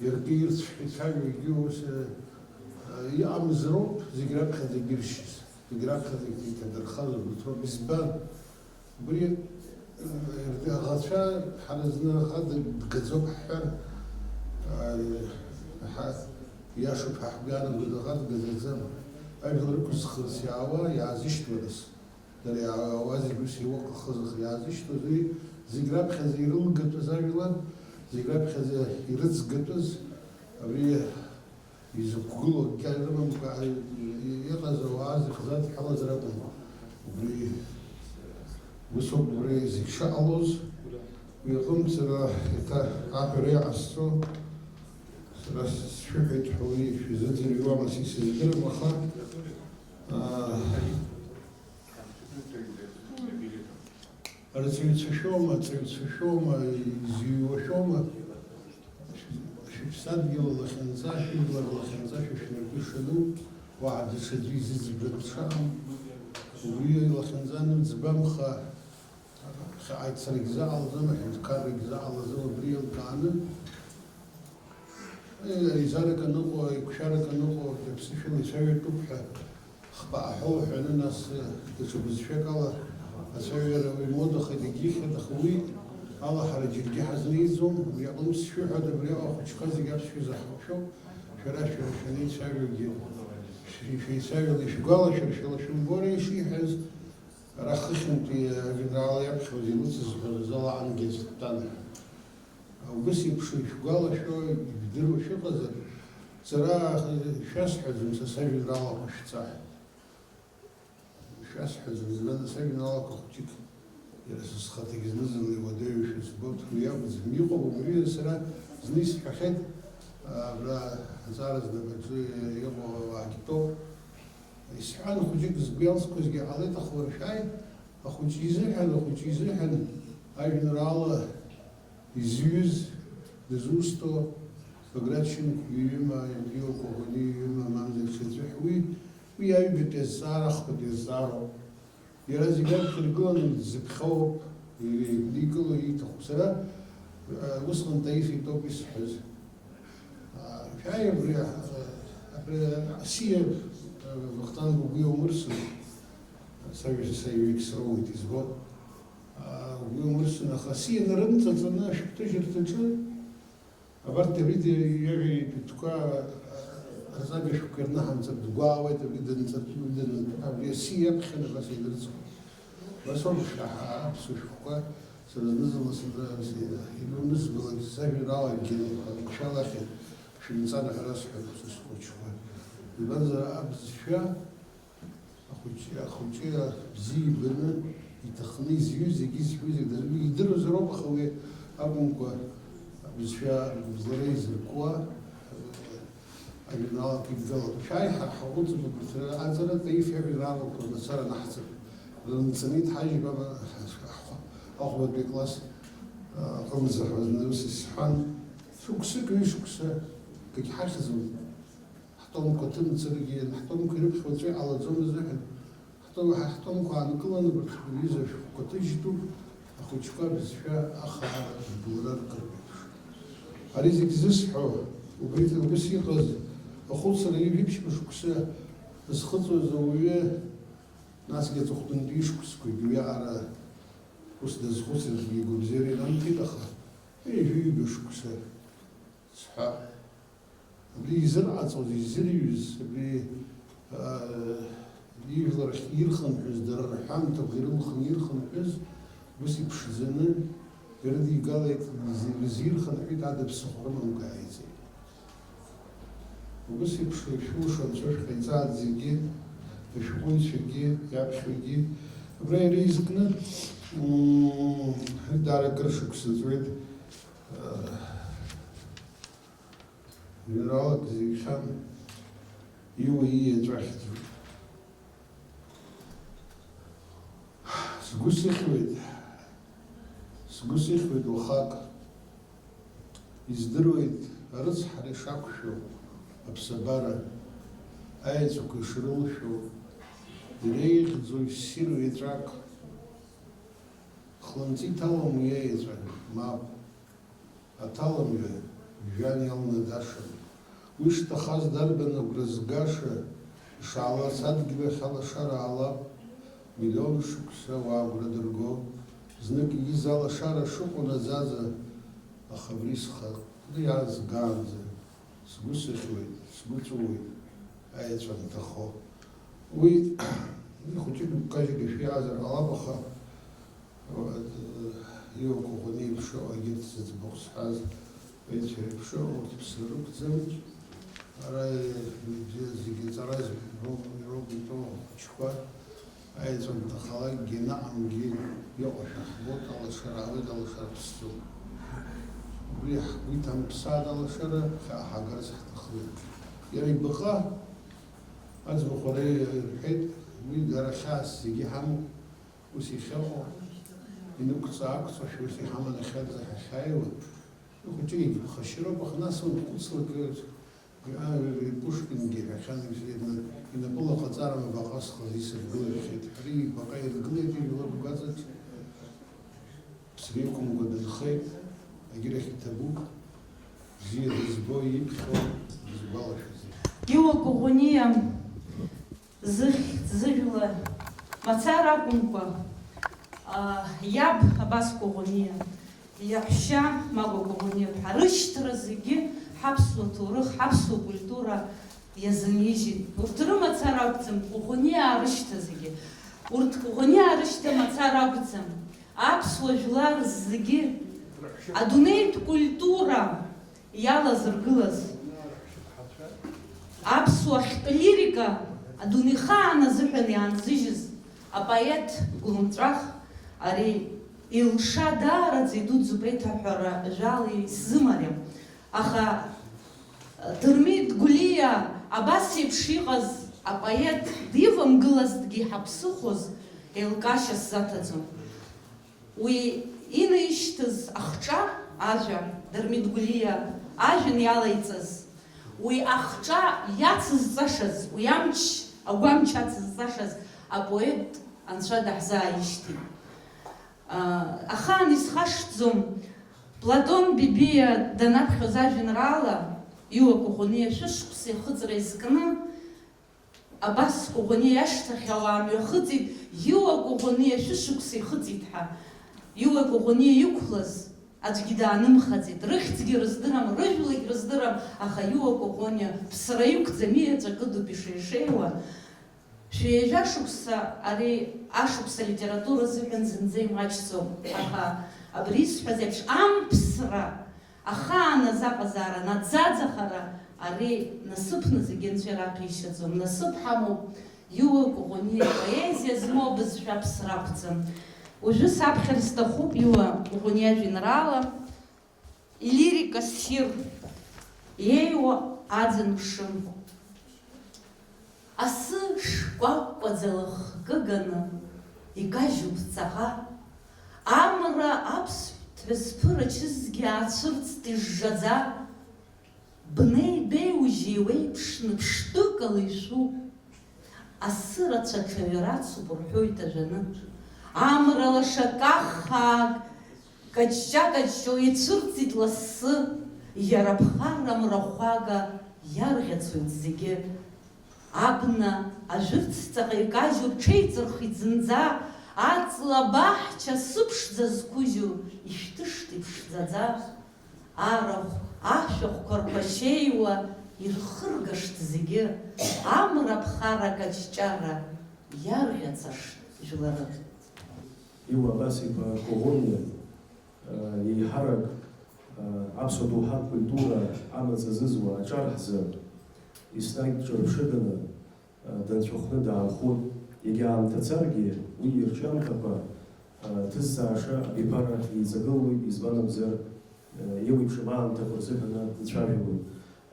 Иркирц шпицаю гиус я амзроп зиграб хадигиршис. Зиграб хадигирхаз бутро бизбан. Бри غاتشا حرزنا خد كذوب حر ياشوف حبيانا بدغات قدزم أجل ركز خرسياوا يعزيش تورس در يعوازي بس يوقع خزخ يعزيش توري زيغراب خزيرون قطز أجلان زيغراب خزيرز قطز أبي يزقلو كلمة يقزو عازي خزات حلا زرابهم أبي وصل بريز شالوز ويقوم سرا إتا عبري عصو سرا شحيت حوي في زنزر يوم سيس الدر مخا رتيت شوما زيو شوما شفساد يلا الخنزا يلا الخنزا شنو شنو واحد شدوي زيز بالشام ويا الخنزا نزبام خا عاد سرق زعل زمح يتكرر زعل زو بريل كان يزارك النقوة يكشارك النقوة تبسيشن يسوي تبحة خبأ حوح على الناس تشوف الشيك الله أسوي الموضة خديجي خدخوي الله حرج الجي حزنيزهم ويعطون شو هذا بريء أخذ شخص يجاب شو زحمة شو شراش شنو يسوي الجي شو يسوي اللي شو قال شو مبوري شيء حز رخصهم في جنرال يبشوا زينوس زلا عن جزتان وبس يبشوا شو قال شو يقدروا شو قصد ترى شاس حزم سسوي جنرال مش صح شاس حزم زمان سوي جنرال كختك يرسس خاطر جنزل اللي ودايو شو سبوت وياه بزميقه ومريض سرا زنيس حخد بلا زارز نبتزي يبغى واجتو يسحن خوجيك زبيانس كوزجي على تخور شاي أخوج يزحن هاي جنرال يزيز دزوستو بقراتشن يوما يميو كوهني يوما مامزك شزحوي وياي بتزار أخو تزارو يرازي قال خلقون زبخوب يديكو يتخسرا وصل طيفي توبي سحز شاي بريح سير وقتان بويو مرسل سوي يكسروا تزبط بويو مرسل خاصية نرنت تنا شبتجر تنشل أبرت بريد يجي بتكوا رزاق شكرنا هم تبدوا وتبدأ تبدأ أبري سيا بخير بس يدرس بس هو مش راح بس شكوا سنزل سيدا يلو نزل سوي راوي كده إن شاء الله خير شو الإنسان خلاص حب شوي البنزر أبز شا أخوتي بزي بنا يتخني زيوزي زيوزي دربي يدرو زروب خوي أبونكوا أبز شا بزريز الكوا أبينا كيف قال شاي حقوت بقول أنزل تيجي في أبينا وكنا صار نحسب لأن سنيت حاجة بابا أخوات بكلاس خمسة حوزنا بس السحان شو كسر كي حاسزون حطهم كتم تسرقين حطهم كريبش وتري على زوم الزحل حطهم كانوا كلنا بالخبريزة شو كتجتو أخو شكار بزفاء أخا دولار قربش هريزك زسحو وبريت بس يقص أخو سرقين بيمشي بشو كسا بس خطوة زوية ناس جت أخدن ديش كسكو يجوا على وسط الزخوس اللي يجوا بزيري نمتي أخا إيه بشو كسا صح بلي زرعة صوتي زريوز بلي يقدر يرخن حز در الرحام تبغير الخن يرخن حز بس يبش زمن يردي قال يزير خن عيد عاد بسخرة ما مقايزة وبس يبش شو شو خيزات زيجي شغل شقي ياب شقي بري ريزقنا دار كرشك سزويد جنرال زي شام يوهي ترحت سقوسي خويد وخاك يزدرويد رز حري شاكو شو بسبارة آيت وكشرول شو دريق زوي سيرو يتراك خلنتي تالم ويا يتراك ما أتالم ويا Жан Ялнадаша. Вышта хаз дарбана грызгаша, шала садгибе халашара алап, миллион шукса вагра друго. Знак изала шара шуку назаза, ахаврисха, яз ганзе, сгусихует, сгуцует, айцван тахо. Вы хотите каждый фиазер алабаха, его кухонил шо агитсец боксаз, вечер шо вот псирук земч, рай зигитараз роби то чука, айцван тахала гена амгин йоша, вот алашара вы алашара псту. Вы там псад алашара, хагар захтахли. Я баха, аз бухаре рхит. We got a chas, the Giham, Usi Hello, in Uksak, so she was the Ham and the head of the Hayo. Uji, Hashiro Bahnaso, Kutsuk, Pushkin gave a hand in the Bull of Hazara of Bahas, he said, Three, Bakay, the Glitty, Lord Gazet, Srikum with the Hay, I get a hit a book, Zia, this boy, his Balash. You are зыжәла мацара акәымкәа иаб абас Коӷониа, иаҳәшьа Магәа Коӷониа ҳәа рышьҭра зегьы ҳаԥсуа ҭоурых, ҳаԥсуа культура иазынижьит. Урҭ рымацара акәӡам, Коӷониаа рышьҭа зегьы. Урҭ Коӷониаа рышьҭа мацара акәӡам. Аԥсуа жәлар зегьы адунеитә культура иалазыргылаз. Аԥсуа хьтә лирика адунеихаан азыҳәан иаанзыжьыз апоет гәлымҵәах ари илша даараӡа идуӡӡоуп еиҭаҳәара жәала исзымариам. Аха Дырмит Гәлиа абас еиԥш иҟаз апоет дивамгылазҭгьы ҳаԥсыхәоз еилкаашьа сзаҭаӡом. Уи инаишьҭыз ахҿа ажәа Дырмит Гәлиа ажәҩан иалаиҵаз, уи ахҿа иацызҵашаз, уи амч агәамч ацызҵашаз апоет анцәа даҳзааишьҭит. Ахаан исхашҭӡом, Платон Бибиа данаԥхьоз ажәеинраала Иуа Коӷониа шәышықәса ихыҵра изкны абас Коӷониа ашьҭахь ауаа мҩахыҵит, Иуа Коӷониа шәышықәса ихыҵит ҳәа. Иуа Коӷониа иқәлаз аӡәгьы даанымхаӡеит, рыхьӡгьы рыздырам, рыжәлагь рыздырам, аха Иуа Коӷониа ԥсра иқәӡам, иеҵәа кыдуп ишеишеиуа. Шәеижәа шықәса ари ашықәса литература зыҳәан зынӡа имаҷӡом, аха абри исҳәаз еиԥш амԥсра, ахаан азаҟазаара, наӡаӡахара ари насыԥны зегьы Анцәа ираԥишьаӡом. Насыԥ ҳамоуп Иуа Коӷониа поезиа змоу бызшәа ԥсра ақәӡам. Уажәы саԥхьар сҭахуп Иуа Коӷониа ажәеинраала илирика ссир иеиуа аӡын мшын. Асы шкәакәаӡа лыхкыганы икажьуп ҵаҟа, амра аԥсҭҳәа зԥырачызгьы аацәырҵт ижжаӡа, бнеи-беиужьы иуеиԥшны ԥштәыкала ишәуп, асы рацәа аҽаҩра ацуп рҳәоит ажәаны. Амра лашакахаак каҷҷа-каҷҷо ицәырҵит лассы, иара ԥхара мрахәага иарӷьацоит зегьы. Абна ажәырцҵаҟа икажьуп, ҽеиҵырхит зынӡа, аҵла баҳча сыԥшӡа зқәыжьу ишәҭышт иԥшӡаӡа. Арахә ашәахәқәа рԥашьеиуа ирхыргашт зегьы, амра ԥхара каҷҷара иарӷьацашт жәлары. Иуа абас-иԥа Коӷониа еиҳарак аԥсуа доуҳатә культура амаҵ азызуа аҿар ҳзы еснагь ҿырԥшыганы данцәахәны даанхоит. Егьаамҭацаргьы уи ирҿиамҭақәа ҭызцааша абиԥара еиҵагылоит, избан акәзар еиуеиԥшым аамҭақәа рзыҳәаны ицәажәалоит.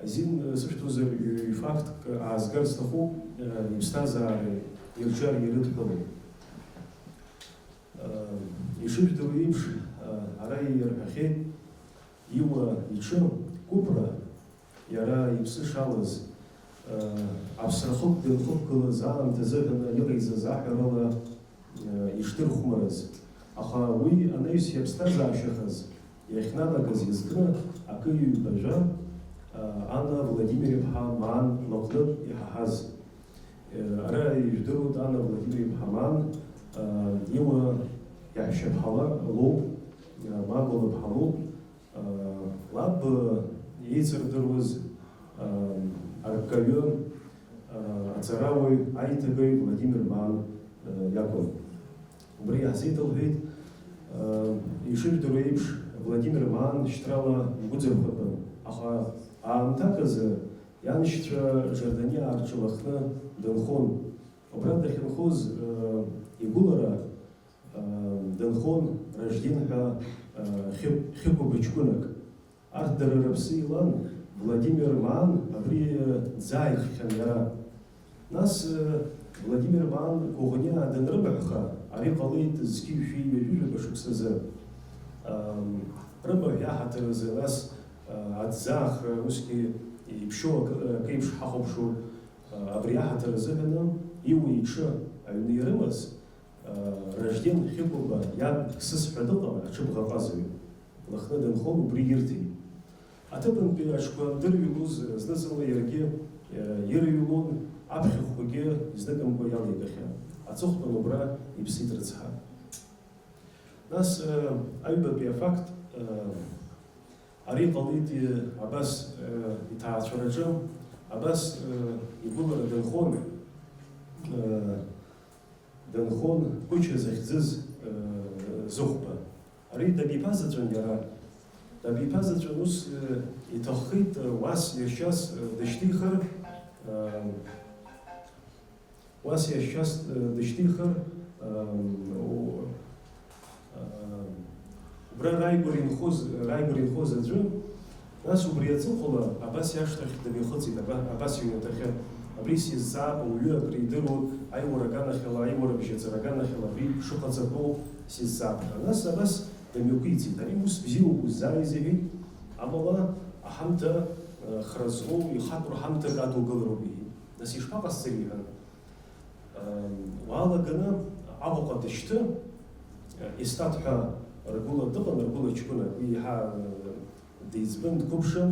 Азин сышәҭозар ҩ-фактк аазгар сҭахуп, иԥсҭазаареи ирҿиареи ирыдҳәалоит. Ишыжәдыруа еиԥш, ара иарҳәахьеит Иуа иҽы Кәыпра иара иԥсы шалаз аԥсрахәык дынхықәгылаз аамҭа азыҳәаны иҟаиҵаз аҳәарала ишдырхәмарыз. Аха уи анаҩс иаԥсҭазаашьахаз иахьнанагаз иазкны акы ҩбажәа Анна Владимир-иԥҳа Маан лыҟнытә иҳаҳаз. Ара ижәдыруеит Анна Владимир-иԥҳа Маан иуа иаҳәшьаԥҳа лоуп, Магәа лыԥҳа лоуп. Лаб еицырдыруаз арккаҩы аҵарауаҩ аиҭагаҩ Владимир Маан иакәын. Убри иаҳзеиҭалҳәеит, ишыжәдыруа еиԥш Владимир Маан шьҭрала игәыӡырхәатәын, аха аамҭак азы ианшьцәа Џардани аарҿалахны дынхон. Убра дахьынхоз игәылара дынхон Ражден ҳәа хьыкәаба ҷкәынак. Арҭ дара рыԥсы илан Владимир Маан абри дзааиххьан иара. Нас Владимир Маан Коӷониаа данрыбаҳәха, ари ҟалеит зқьи-шәи ҩажәижәаба шықәсазы. Рыбаҳә иаҳаҭыразы нас аҭӡаахра усгьы иԥшьоу акеиԥш ҳахәаԥшуа абри аҳаҭыр азыҳәаны иуа иҽы аҩны ирымаз Ражден хьыкәаба иаб Қсыс ҳәа дыҟан, аҽыбӷаҟазаҩ. Лыхны дынхон, убри ирҭеит. Аҭыԥантәи аҽқәа дырҩлоз зны-зынла иаргьы ирыҩлон, аԥхьахәқәагьы изныкымкәа иалигахьан. Аҵыхәтәан убра иԥсит рыцҳа. Нас аҩбатәи афакт ари ҟалеит абас иҭаацәараҿы, абас игәылара дынхон Кәыча захьӡыз зыхәба. Ари дабиԥазаҵәын иара. Дабиԥазаҵәын ус иҭаххеит уас иашьас дышьҭихыр, убра раигәара инхоз аӡәы, нас убри аҵыхәала абас иашҭахь дымихыҵит, абас иҩнаҭахьы. Абри сизҵаап, ауаҩы акры идыруа, аиуара аганахьала, аиуара бжьаҵара аганахьала, абри шыҟаҵатәу сизҵаап. Нас абас дамҩақәиҵеит. Ари ус бзиоуп уззааиз иҳәеит, амала аҳамҭа хра злоу ихатәу ҳамҭак адугылароуп иҳәеит. Нас ишԥаҟасҵари иҳәан. Уаалаганы Аҟәаҟа дышьҭы, Естат ҳәа ргәыла дыҟан, ргәыла ҷкәынак, уи иаҳа деиҵбын, дқәыԥшын,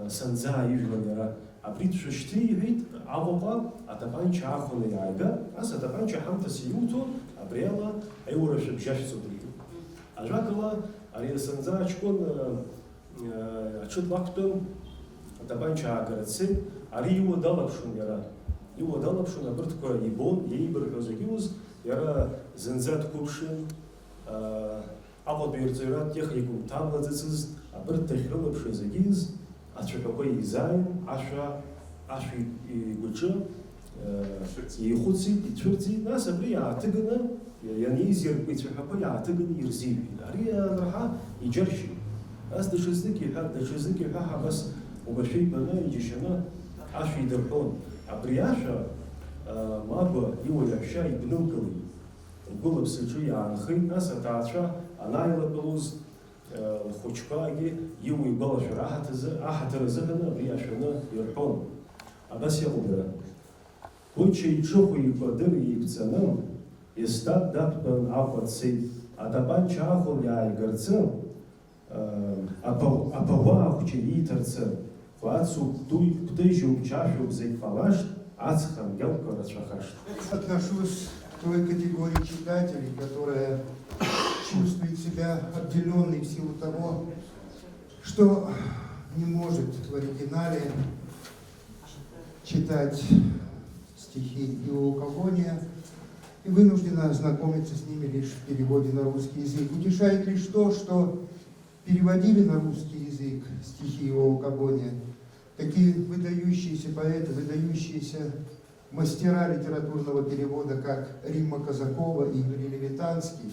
санӡаа ижәлан иара. Абри дшәышьҭи иҳәеит, Аҟәаҟа атапанча аахәаны иааига, ас атапанча ҳамҭас иуҭо, абри ала аиуара шәыбжьашәҵоуп иҳәеит. Ажәакала, ари асанӡа ҷкәын аҽы длақәтәан, атапанча аагара дцеит, ари иуа далаԥшын иара. Иуа далаԥшын, абырҭқәа ибон, иеибырҳәоз агьиуз, иара зынӡа дқәыԥшын, Аҟәатәи ирҵаҩра техникум ҭамлаӡацызт, абырҭ дахьрылаԥшыз агьиз, ацәаҳәақәа еизааин, ашәа игәаҿы иихәыцит, ицәырҵит, нас абри иааҭыганы, ианеизиркәа ицәаҳәақәа иааҭыганы ирзиҩит. Ари анраҳа иџьаршьеит. Нас даҽазнык иҳәа абас убашәа ибаны, иџьашьаны ашәа идырҳәон. Абри ашәа Магәа иуа иаҳәшьа ибнылкылеит. Лгәылаԥсаҿы иаанхеит, нас аҭаацәа анааилатәалоз лхәыҷқәагьы иуа игәалашәара аҳаҭыр азыҳәаны абри ашәаны ирҳәон. Абас иҟоуп дара. Кәыча иҽыхәа икәадыр еиқәҵаны, Естат дақәтәан Аҟәа дцеит. Атапанча аахәан иааигарцы, аԥаӷәа ахәҷы ииҭарцы, Ацуп, птыжьуп, чашуп, зегь ҟалашт, аҵх ангелқәа рацәахашт. Отношусь к той категории читателей, которая чувствует себя обделенной в силу того, что не может в оригинале читать стихи Иова Кагония и вынуждена ознакомиться с ними лишь в переводе на русский язык. Утешает лишь то, что переводили на русский язык стихи Иова Кагония такие выдающиеся поэты, выдающиеся мастера литературного перевода, как Римма Казакова и Юрий Левитанский,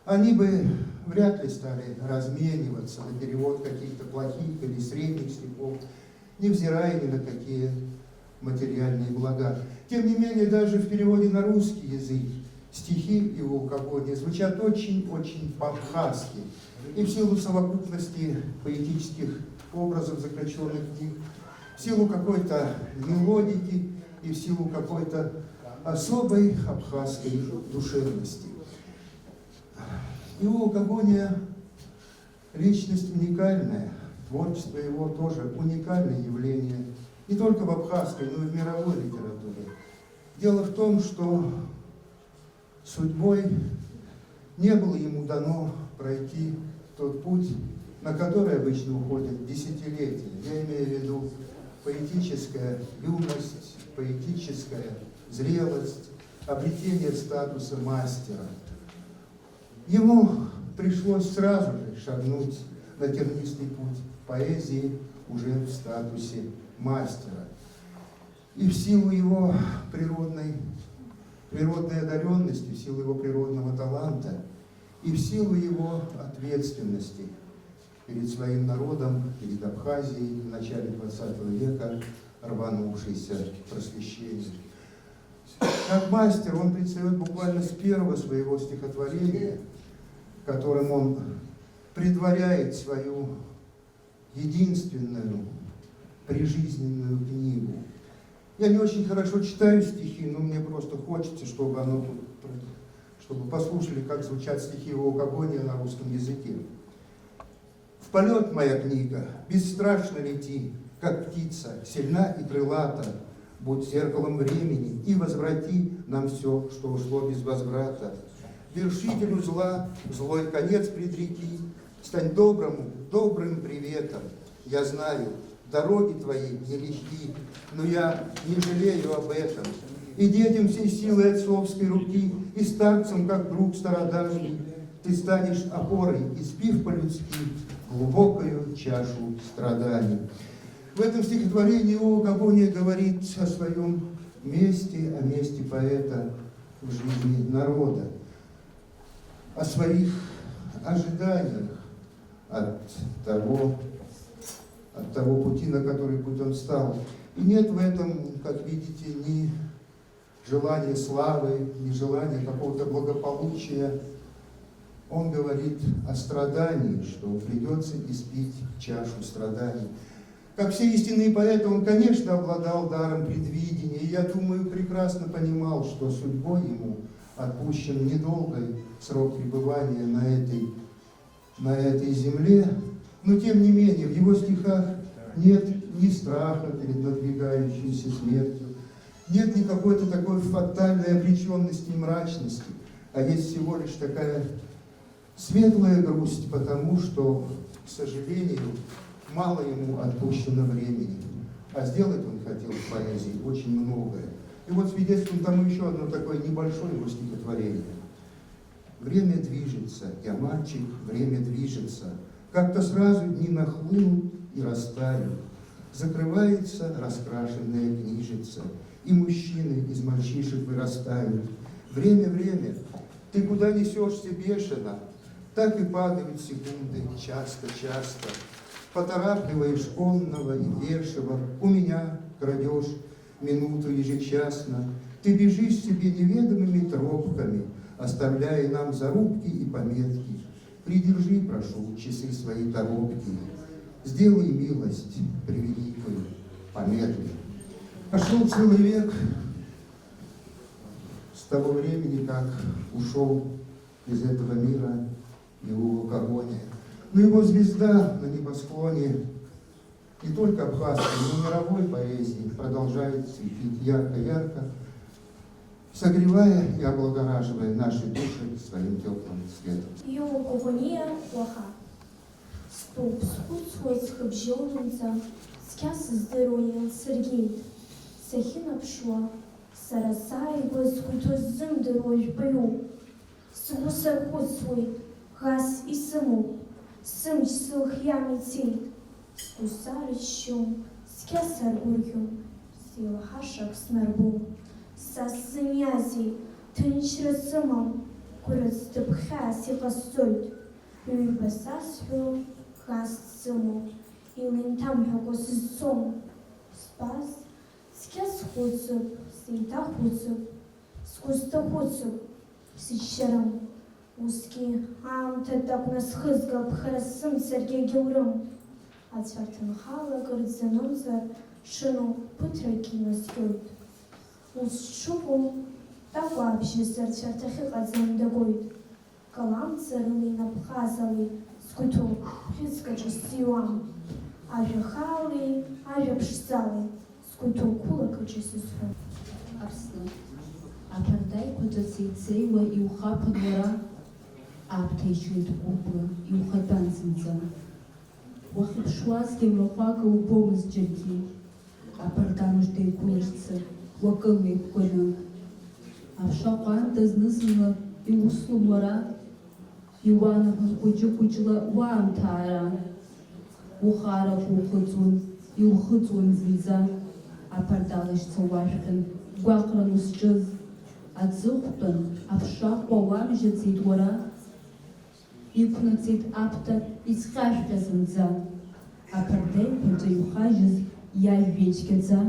они бы вряд ли стали размениваться на перевод каких-то плохих или средних стихов, невзирая ни на какие материальные блага. Тем не менее, даже в переводе на русский язык стихи Иова Кагония звучат очень-очень по-абхазски. И в силу совокупности поэтических образов, заключенных в них, в силу какой-то мелодики и в силу какой-то особой абхазской душевности. Иова Кагония – Личность уникальная, творчество его тоже уникальное явление, не только в абхазской, но и в мировой литературе. Дело в том, что судьбой не было ему дано пройти тот путь, на который обычно уходят десятилетия. Я имею в виду поэтическая юность, поэтическая зрелость, обретение статуса мастера. Ему пришлось сразу же шагнуть на тернистый путь поэзии уже в статусе мастера. И в силу его природной одаренности, в силу его природного таланта и в силу его ответственности перед своим народом, перед Абхазией в начале 20 века, рванувшейся к просвещению. Как мастер он предстает буквально с первого своего стихотворения, которым он предваряет свою единственную прижизненную книгу. Я не очень хорошо читаю стихи, но мне просто хочется, чтобы чтобы послушали, как звучат стихи Иова Кагония на русском языке. В полет моя книга, бесстрашно лети, как птица, сильна и крылата, будь зеркалом времени и возврати нам все, что ушло без возврата. Вершителю зла злой конец предреки, стань добрым приветом. Я знаю, дороги твои нелегки, но я не жалею об этом. И детям всей силы отцовской руки, и старцам, как друг стародавний, ты станешь опорой, испив по-людски глубокую чашу страданий. В этом стихотворении Иова Кагония говорит о своем месте, о месте поэта в жизни народа, о своих ожиданиях от того пути, на который путь он стал. И нет в этом, как видите, ни желания славы, ни желания какого-то благополучия. Он говорит о страдании, что придется испить чашу страданий. Как все истинные поэты, он, конечно, обладал даром предвидения, и, я думаю, прекрасно понимал, что судьбой ему отпущен недолгий срок пребывания на этой земле, но, тем не менее, в его стихах нет ни страха перед надвигающейся смертью, нет ни какой-то такой фатальной обреченности и мрачности, а есть всего лишь такая светлая грусть, потому что, к сожалению, мало ему отпущено времени, а сделать он хотел в поэзии очень многое. И вот свидетельствуем тому еще одно такое небольшое его стихотворение. Время движется, я мальчик, время движется, как-то сразу дни нахлынут и растают. Закрывается раскрашенная книжица, и мужчины из мальчишек вырастают. Время, время, ты куда несешься бешено, так и падают секунды, часто-часто. Поторапливаешь конного и пешего, у меня крадешь минуту ежечасно. Ты бежишь себе неведомыми тропками, оставляя нам зарубки и пометки. Придержи, прошу, часы свои торопки, сделай милость превеликую, помедли. Пошел целый век с того времени, как ушел из этого мира Иова Кагония. Но его звезда на небосклоне не только абхазской, но и мировой поэзии продолжает светить ярко-ярко, согревая и облагораживая наши души своим теплым светом. Иова Кагония уаха. Ступ схуцует схыбжьонынца, скяс здоровья Сергей. Сахина пшуа, сарасай возхуто зымдырой бою. Сгусар хуцует, газ и саму. Сымч сылхьями цейт. Скусарищу, скясар гурью. Сила хашак снарбу. Сасымязи, тынчрысымам. Курыц тыпхяс и хасойт. Юйбасасхю, газ цыму. Илинтам хакос сом. Спас. Скяс хуцуп, сейта хуцуп. Скуста хуцуп. Сичерам. Узкий амта так насхызгал бхарасым Сергей Геурым. Ацвартын хала гырдзанымзар шыну пытраки наскёйт. Узчупу такуапши сарчартахи казандагойт. Калам царылый напхазалый сгәыҭоуп хьыӡкаҿы сзиуам, ажәа хаалеи, ажәа ԥшӡалеи, сгәыҭоуп қәылакаҿы исызҳәом. Аԥсны, аԥарда еиқәаҵәац еицеиуа иухаԥан уара, аамҭеишьуеит гәыблы, иухатәан зынӡа. Уахьыԥшуазгьы мрахәага убомызт џьаргьы, аԥарда мыжда еиқәлашьцыр, уакыла еиқәгәаны. Аԥша ҟәанда зны-зынла иуслом уара, иуанаҳәон хәыҷы-хәыҷла уаамҭаара. Ухаарақәа ухыҵуан, иухыҵуан зынӡа, аԥарда лашьца уашәхьан, гәаҟран узҿыз. Аӡыхәтәан аԥшаҟәа уамжьаӡеит уара, иқәнаҵеит аԥҭа ицҟьашәҟьа зынӡа. Аԥарда еиқәаҵәа иухажьыз иажәҩа ицәгьаӡа,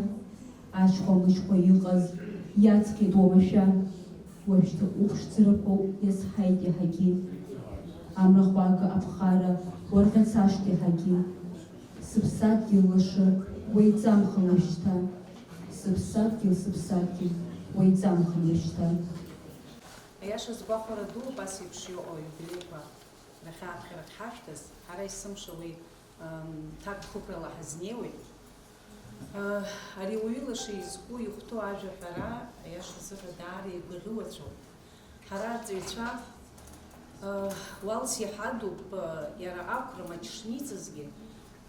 ашьхәа-мышьхәа иҟаз иаҵҟьеит уамашәа. Уажәшьҭа уԥшӡарақәоу иазҳаит иаҳагьы, амрахәага аԥхара уарҟьацашт иаҳагьы. Сыԥсадгьыл лаша уеиҵамхан уажәшьҭа, сыԥсадгьыл уеиҵамхан уажәшьҭа. Аиаша згәахәара ду убас еиԥш иҟоу иубилеиқәа рахьааԥхьарак ҳашәҭаз, ҳара есымша уи ҭак хықәрала ҳазнеиуеит. Ари ауаҩы лаша изку ихәҭоу ажәаҳәара аиашазыҳәа даара игәаӷьуацәоуп. Ҳара аҵаҩцәа уалс иаҳадуп иара ақәра маҷ шниҵазгьы,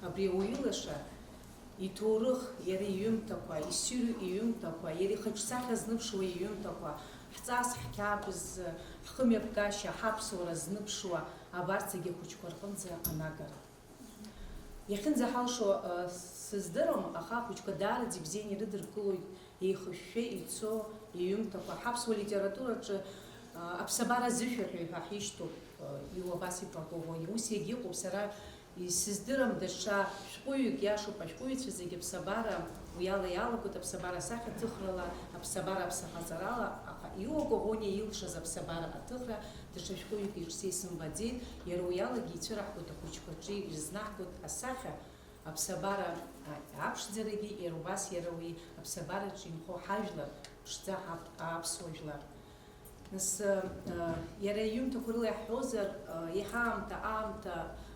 абри ауаҩы лаша иҭоурых, иара иҩымҭақәа, иссиру иҩымҭақәа, иара ихаҿсахьа зныԥшуа иҩымҭақәа, ҳҵас, ҳқьабз, ҳхымҩаԥгашьа, ҳаԥсуара зныԥшуа абарҭ зегьы ахәыҷқәа рҟынӡа анагара. Иахьынӡаҳалшо сыздырам, аха ахәыҷқәа даараӡа ибзианы ирыдыркылоит еихышәшәа ицо иҩымҭақәа. Ҳаԥсуа литератураҿы аԥсабара зышәаҳәаҩ ҳәа ҳишьҭоуп иуабас ипракованиа. Ус иагьыҟоуп, сара исыздырам даҽа шәҟәыҩҩык иашоуп, ашәҟәыҩҩцәа зегьы аԥсабара уиала иалагоит, аԥсабара асахьаҭыхрала, аԥсабара аԥсахаҵарала, аха Иуа Коӷониа илшаз аԥсабара аҭыхра даҽа шәҟәыҩҩык иҿцы исымбаӡеит, иара уиалагьы ицәыраҳгоит ахәыҷқәаҿы ирызнаҳгоит асахьа аԥсабара аԥшӡарагьы, иара убас иара уи аԥсабараҿы инхо ҳажәлар ԥшӡа аԥсуа жәлар. Нас иара иҩымҭақәа рыла иаҳҳәозар, аамҭа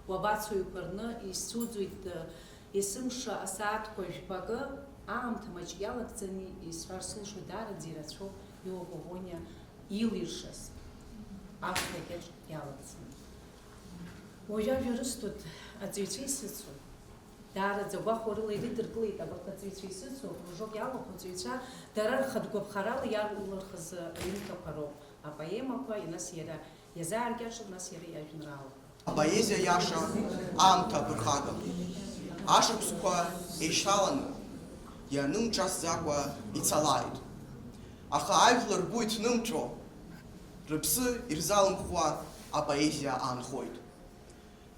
уабацаҩқәа рны исцәуӡуеит есымша асааҭқәа жәпакы, аамҭа маҷк иалагӡаны исҳәар сылшоит даараӡа ирацәоуп Иуа Коӷониа илиршаз ахәрагьаҿ иалагӡаны. Уажәы ажәа рысҭоит аҵаҩцәа исыцу, даараӡа гәахәа рыла ирыдыркылеит абарҭ аҵаҩцәа исыцу, кружок иалахәу аҵаҩцәа дара рхатә гәаԥхарала иарлырхыз аҩымҭақәа роуп, апоемақәа, нас иара иазааркьаҿып, нас иара иажәеинраалақәа. Апоезиа иаша аамҭа аԥырхагам. Ашықәсқәа еишьҭаланы, ианымҿасӡакәа ицалааит. Аха ажәлар ргәы иҭнымҵәо, рыԥсы ирзалымхуа апоезиа аанхоит.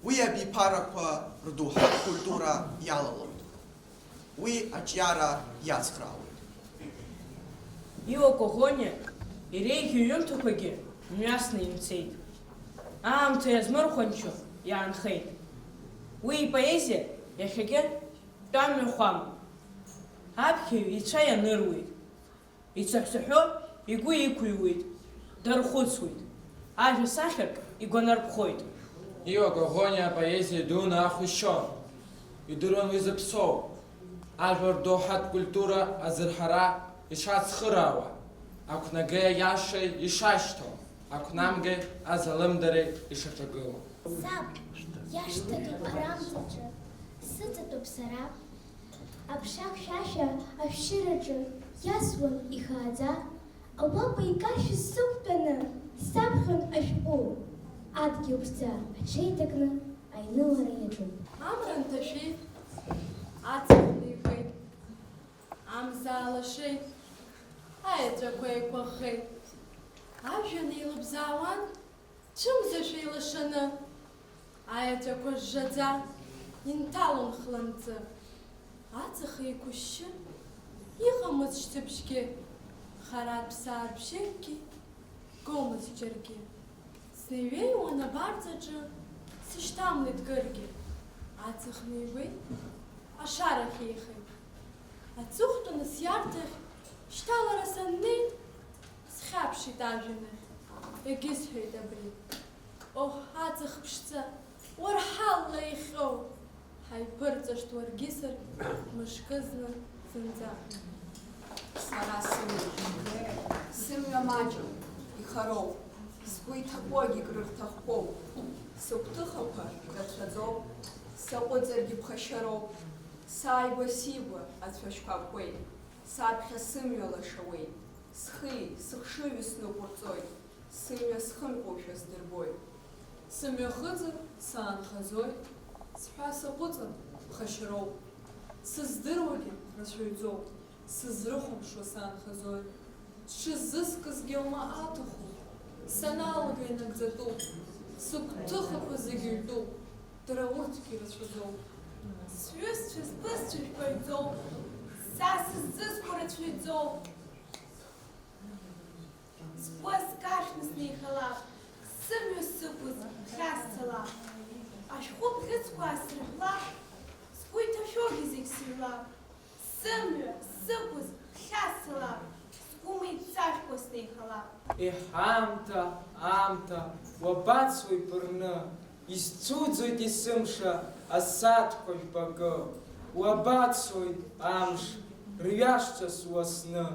Уи абиԥарақәа рдоуҳатә культура иалалоит. Уи аҿиара иацхраауеит. Иуа Коӷониа иреиӷьу иҩымҭақәагьы мҩасны имцеит. Аамҭа иазмырхәанчо иаанхеит. Уи ипоезиа иахьагьы тәамҩахәам. Аԥхьаҩ ицәа ианыруеит. Ицаҳәцаҳәо игәы иқәыҩуеит, дархәыцуеит. Ажәа сахьак игәанарԥхоит. Иуа Коӷониа апоезиа дуны ахәишьон. Идыруан уи зыԥсоу. Ажәлар рдоуҳатә культура азырҳара ишацхыраауа, ақәнагеи аиашеи ишашьҭоу, ақәнамгеи азалымдареи ишаҿагылоу. Саб, иашьҭатәуп арамҵаҿы, сыҵатәуп сара. Аԥша хьшәашәа ашәшьыраҿы иасуан ихааӡа, ауапа икашәыз сықәтәаны саԥхьон ашәҟәы. Адгьыл ԥшӡа аҽеиҭакны аинылара иаҿуп. Амра нҭашәеит, аҵх неикәеит, амза алашеит, аеҵәақәа еиқәахеит. Ажәҩан еилыбзаауан, цәымзашәа еилашаны, аеҵәақәа жжаӡа инҭалон хланҵы. Аҵх еиқәышьшьы, иҟамыз шьҭыбжьгьы, харатә саарбжьыкгьы, гомызт џьаргьы. Снеиҩеиуан абарҵаҿы, сышьҭамлеит кыргьы. Аҵх неиуеит, ашарахь еихеит. Аҵыхәтәаны сиарҭахь, шьҭалара саннеи, схьаԥшит ажәҩан ахь, егьысҳәеит абри. Ох, аҵх ԥшӡа, уарҳалла ихьоу, ҳаиԥырҵашт уаргьы саргьы мышкызны зынӡа. Сара сымҩа маҷым, ихароуп, сгәы иҭакуагьы крырҭахқәоуп, сыгәҭыхақәа рацәаӡоуп, саҟәыҵыргьы ԥхашьароуп, сааигәа-сигәа ацәашьқәа акуеит, саԥхьа сымҩа лашауеит, схшыҩ снықәырҵоит, сымҩа схымҟоушәа здырбоит. Сымҩахыҵыр саанхазоит, сҳәа саҟәыҵыр ԥхашьароуп, сыздыруагьы рацәаҩӡоуп, сызрыхәаԥшуа саанхазоит, сҽыззыскызгьы аума аҭаху, саналага инагӡатәуп, сыгәҭыхақәа зегьы ҩтәуп, дара урҭгьы рацәаӡоуп. Сҩызцәа збызцәа жәпаҩӡоуп, са сыззызқәа рацәаҩӡоуп. Сгәы скаршәны снеихалап, сымҩа сықәыз хьасцалап, ашәҟәы бӷьыцқәа аасырҳәлап, сгәы иҭашәогьы зегь сыҩлап, сымҩа сықәыз хьасцалап, сгәы меицашәкәа снеихалап. Аамҭа, уабацои ԥырны, исцәуӡоит есымша асааҭқәа жәпакы, уабацоит амш, рҩашцәа суасны,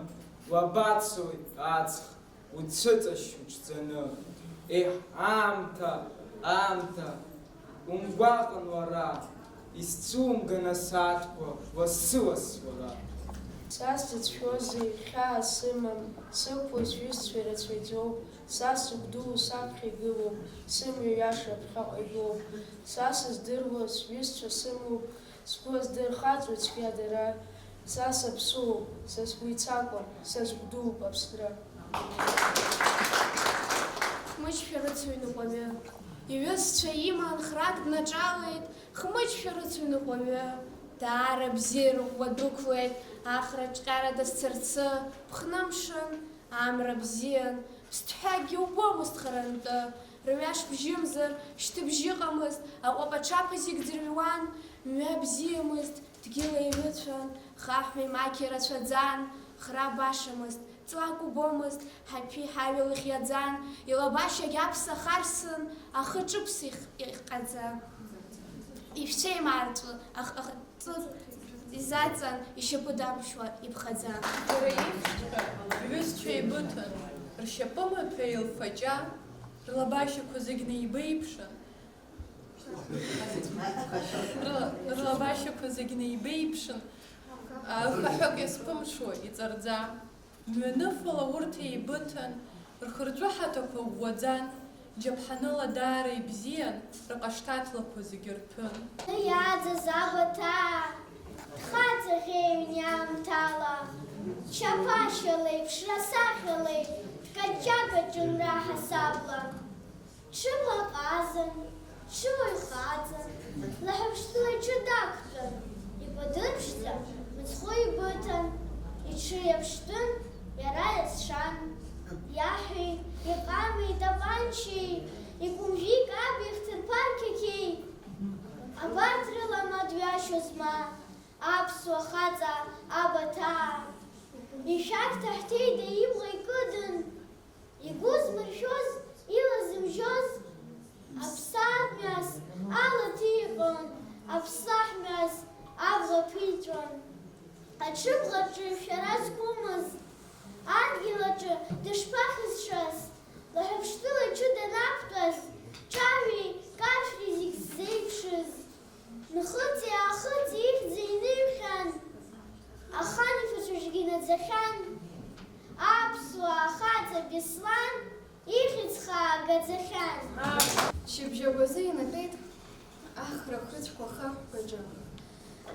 уабацоит аҵх, уцәыҵашьу ҽӡаны. Аамҭа, умгәаҟын уара, исцәумган асааҭқәа уасы-уасуара. Са сзыцәшәозеи, хьаа сымам, сықәу сҩызцәа ирацәаҩӡоуп, са сыгәдуу саԥхьа игылоуп, сымҩа иаша ԥхьаҟа игоуп, са сыздыруа сҩызцәа сымоуп, сгәы аздырхаҵоит цәгьа дара, са саԥсуоуп, са сгәы ицакәа, са сгәдууп аԥсра. Хмыҷшәа рыцыҩныҟәаҩы, иҩызцәа иман храк днаҿалеит, хмыҷшәа рыцыҩныҟәаҩы, даара бзиара ӷәӷәа дәықәлеит, ахра ҿҟьарада сцарцы, ԥхнымшын, амра бзиан, ԥсҭҳәакгьы убомызт харантәы, рҩаш бжьымзар, шьҭыбжьы ыҟамызт, аҟәаԥа-ҽаԥа зегь ӡырҩуан, мҩа бзиамызт, дгьыла иҩыцәан, хаҳәи мақьи рацәаӡан, хра башамызт, ҵлак убомызт, ҳаԥи ҳаҩал ихиаӡан, илабашьагь аԥса харсын, ахы ҿыԥса иҟҟаӡан. Ишәцәеимаарҵәы, ахы изаҵан, ишьапы дамшәуа иԥхаӡан. Дара еиԥшҵәҟьа рҩызцәа еибыҭан, ршьапы маҭәа еилфаҷа, рлабашьақәа зегь неибеиԥшын. Рлабашьақәа зегь неибеиԥшын, хаҳәак иазԥымҽуа иҵарӡа. Мҩаныфала урҭ еибыҭан, рхырҵәы ҳаҭақәа ӷәӷәаӡан, џьаԥҳаныла даара ибзиан, рҟашҭаҭлақәа зегьы рҭәын. Иааӡаз абаҭаа, дхаҵаӷьеҩн иаамҭала, чаԥашьа леиԥш, расахьа леиԥш, дкаҷа-каҷын раҳасабла. Ҽыла ҟазан, ҽыла ихаҵан, лаҳәаԥштәыла иҽы дақәтәан, ипадырԥшӡа мыцхәы ибыҭан, иҽы иаԥштәын, иара иазшан. Иаҳәеит, иҟамеит апанчеи, икәымжәи каби хҭырԥарқьақьеи. Абарҭ рыла мадҩашьоз ма, аԥсуа хаҵа абаҭаа. Ишәақь-таҳҭеида ибла икыдын, игәы змыршәоз, илазымжьоз, аԥсаҳмҩас ала ҭиҟьон, аԥсаҳмҩас абла ԥиҵәон. Аҽыбӷаҿы шәара зқәымыз, адгьыл аҿы дышԥахьызшаз, лаҳәаԥштәыла иҽы данақәтәаз, ҿаҩи каршәреи зегь ззеиԥшыз. Нхыҵи аахыҵи ихьӡа иныҩхьан, ахан ифацәажәгьы наӡахьан. Аԥсуа ахаҵа Беслан ихьӡ хаа гаӡахьан. Шьыбжьагәазы инатәеит ахра хрыцәқәа хаҳәқәаҿы.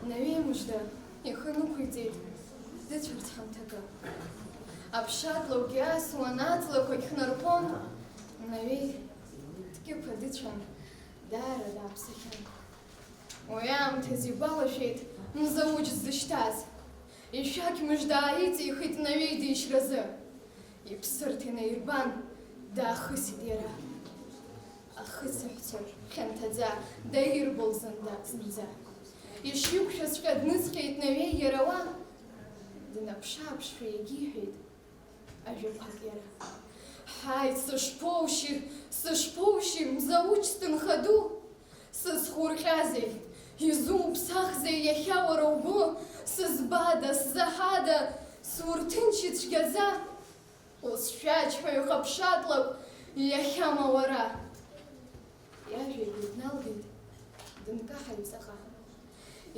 Наҩеи мыжда ихы нықәиҵеит дыцәарц ҳамҭакы. Аԥшатлакгьы асуан, аҵлақәагь хнарԥон, Наҩеи дкьыԥа дыцәан, даара дааԥсахьан. Уи аамҭаз игәалашәеит Мзауҷ дзышьҭаз. Ишәақь мыжда ааиҵихит Наҩеи дишьразы. Иԥсырҭ инаирбан, даахысит иара. Ахысыҳәцәа хьанҭаӡа даирбылзан зынӡа. Ишиқәшәаҵәҟьа дныҵҟьеит Наҩеи иара уа, днаԥшы-ааԥшшәа иагьиҳәеит ажәақәак иара. Ҳаит, сышԥоушьыр, Мзауҷ сҭынха ду, сызхурҟьазеи, изуԥсахзеи иахьа уара угәы, сызбада, сзаҳада, сурҭынчит цәгьаӡа, усшәаџьҳәа ихаԥшатлак, иахьама уара. Иажәагьы дналгеит, дынкаҳаит ҵаҟа,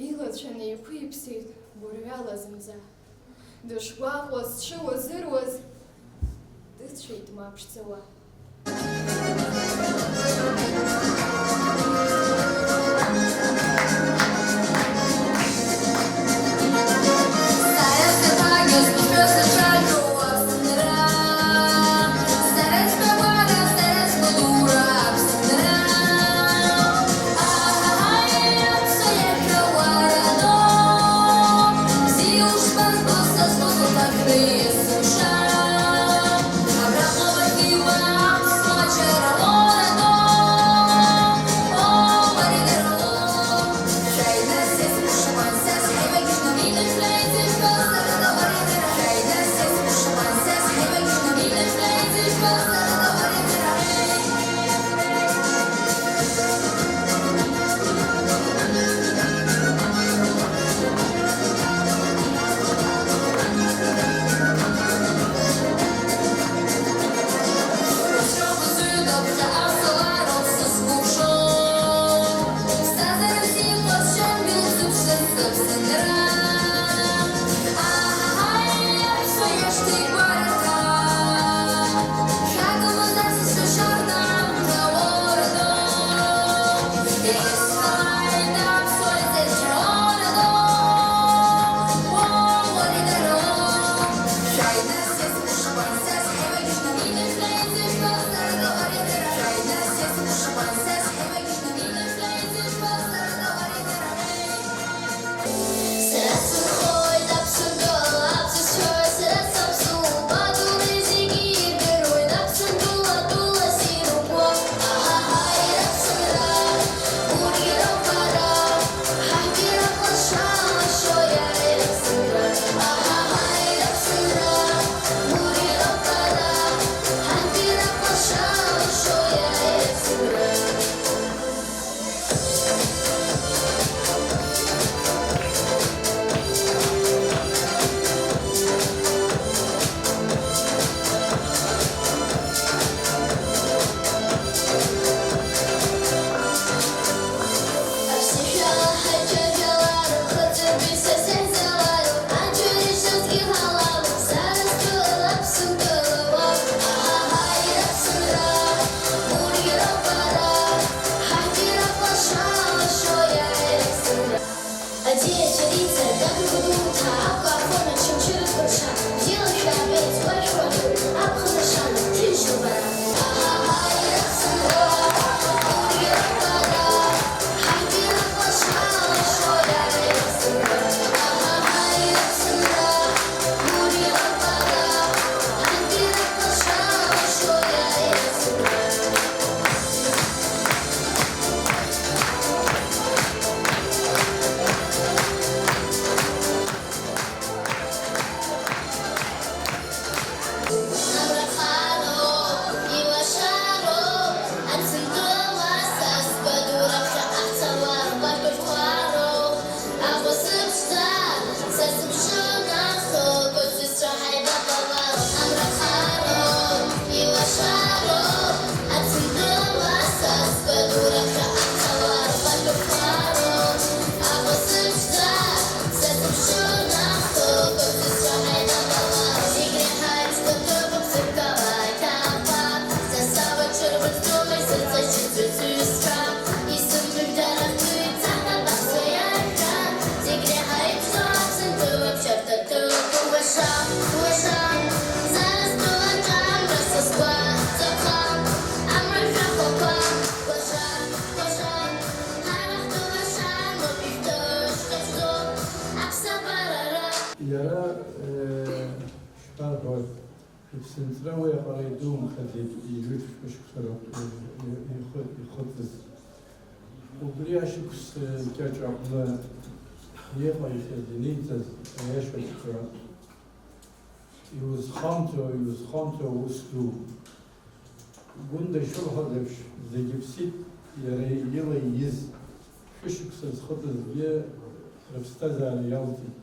илацәа неиқәиԥсеит гәырҩала зынӡа. Дышгәаҟуаз, дшыуазыруаз, дыцәеит ма ԥшӡауа. Центровая парайдум ходить и жить в Пешксаров и ходить. Убрящик с кячапна ехал из единицы Эшвичка. И was Ханто усту. Гунда Шурхадевш, Зегипсит, Ела из шәышықәса зхыҵызгьы рыԥсҭазаара иалҵит.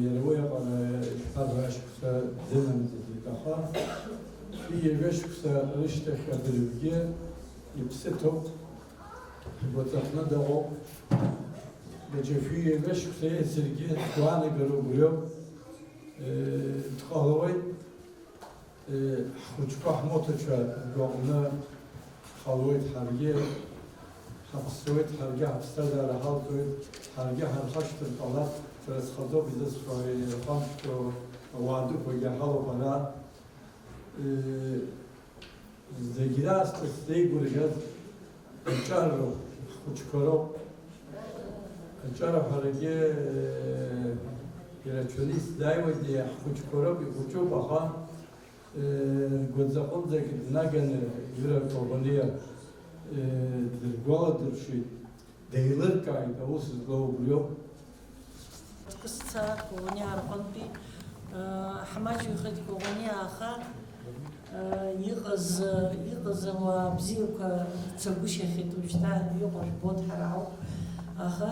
Иара уи аҟара ишԥарҳәа ашықәса дынамӡаӡеит, аха ҩажәа рышьҭахь адырҩгьы иԥсы ҭоуп, игәаҵаҟны дыҟоуп. Даҽа ҩажәа еицыргьы дгәаанагара убриоуп. Дҟалауеит ҳхәыҷқәа ҳмоҭацәа ргәаҟны ҳҟалауеит ҳаргьы, ҳаԥсуеит, ҳаргьы ҳаԥсҭазаара ҳалҵуеит, ҳаргьы ҳархашҭыр ҟалап, сара схаҭоуп изысҳәо ирхамшәо ауаа дуқәагьы ҳалоуп ара. Зегьы раасҭа злеигәырӷьаз аҿароуп, ҳхәыҷқәа роуп. Аҿарҳәарагьы ирацәаны исзааиуеит, ҳхәыҷқәа роуп, ихәыҷуп, аха ргәаҵаҟынӡагь днаганы Ҩыра Коӷониа дыргәаладыршәеит, деилыркааит, аус злоу убриоуп. Кысца Коӷониаа рҟынтәи ҳмаҷыҩхеит Коӷониааха иҟаз ауаа бзиақәа цагәышьахьеит уажәшьҭа иҟоу жәбоит ҳара ауп, аха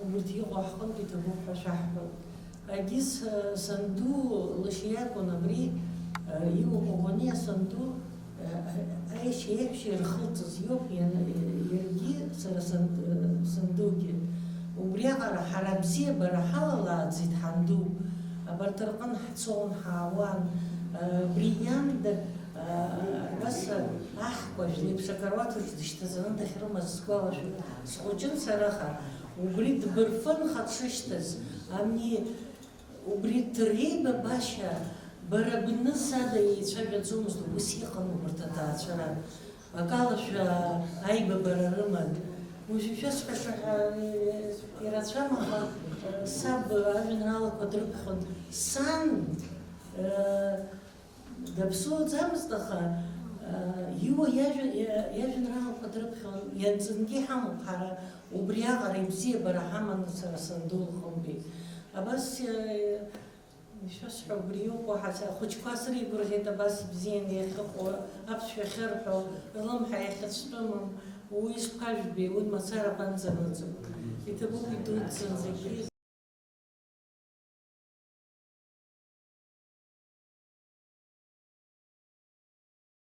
убырҭ иҟоу ҳҟынтә иҭабуп ҳәа шәаҳҳәоит. Агьыс санду лашьа иакәын абри иҟоу Коӷониа санду аешьа еиԥш ирхылҵыз иоуп иаргьы сара сандугьы. Убриаҟара ҳара абзиабара ҳалалааӡеит ҳанду, абарҭ рҟны ҳцон, ҳаауан. Абри ианда абас аҳкәажә леиԥш акаруаҭаҿ дышьҭазаны дахьрымаз сгәалашәоит. Схәыҷын сараха, убри дбырфынха дшышьҭаз, ами убри дреибабашьа бара бнысада еицәажәаӡомызт, ус иҟан убарҭ аҭаацәара. Акалашәа аибабара рыман. Уажәшәасҳәаша ирацәам, аха саб ажәеинраалақәа дрыԥхьон. Сан даԥсуаӡамызт, аха иуа иажәеинраалақәа дрыԥхьон. Ианҵынгьы ҳамоуп ҳара, убриаҟара ибзиабара ҳаманы сара санду лхынтәи. Абас ишәасҳәо убри иоуп, ахәыҷқәа среигәырӷьеит, абас ибзианы иахьыҟоу, аԥсшәа ахьырҳәо, рылымҳа иахьацәтәымам. Уи шԥажәбеи, уи мацара ҟанӡанаӡом. Иҭабуп идуӡӡан зегьы.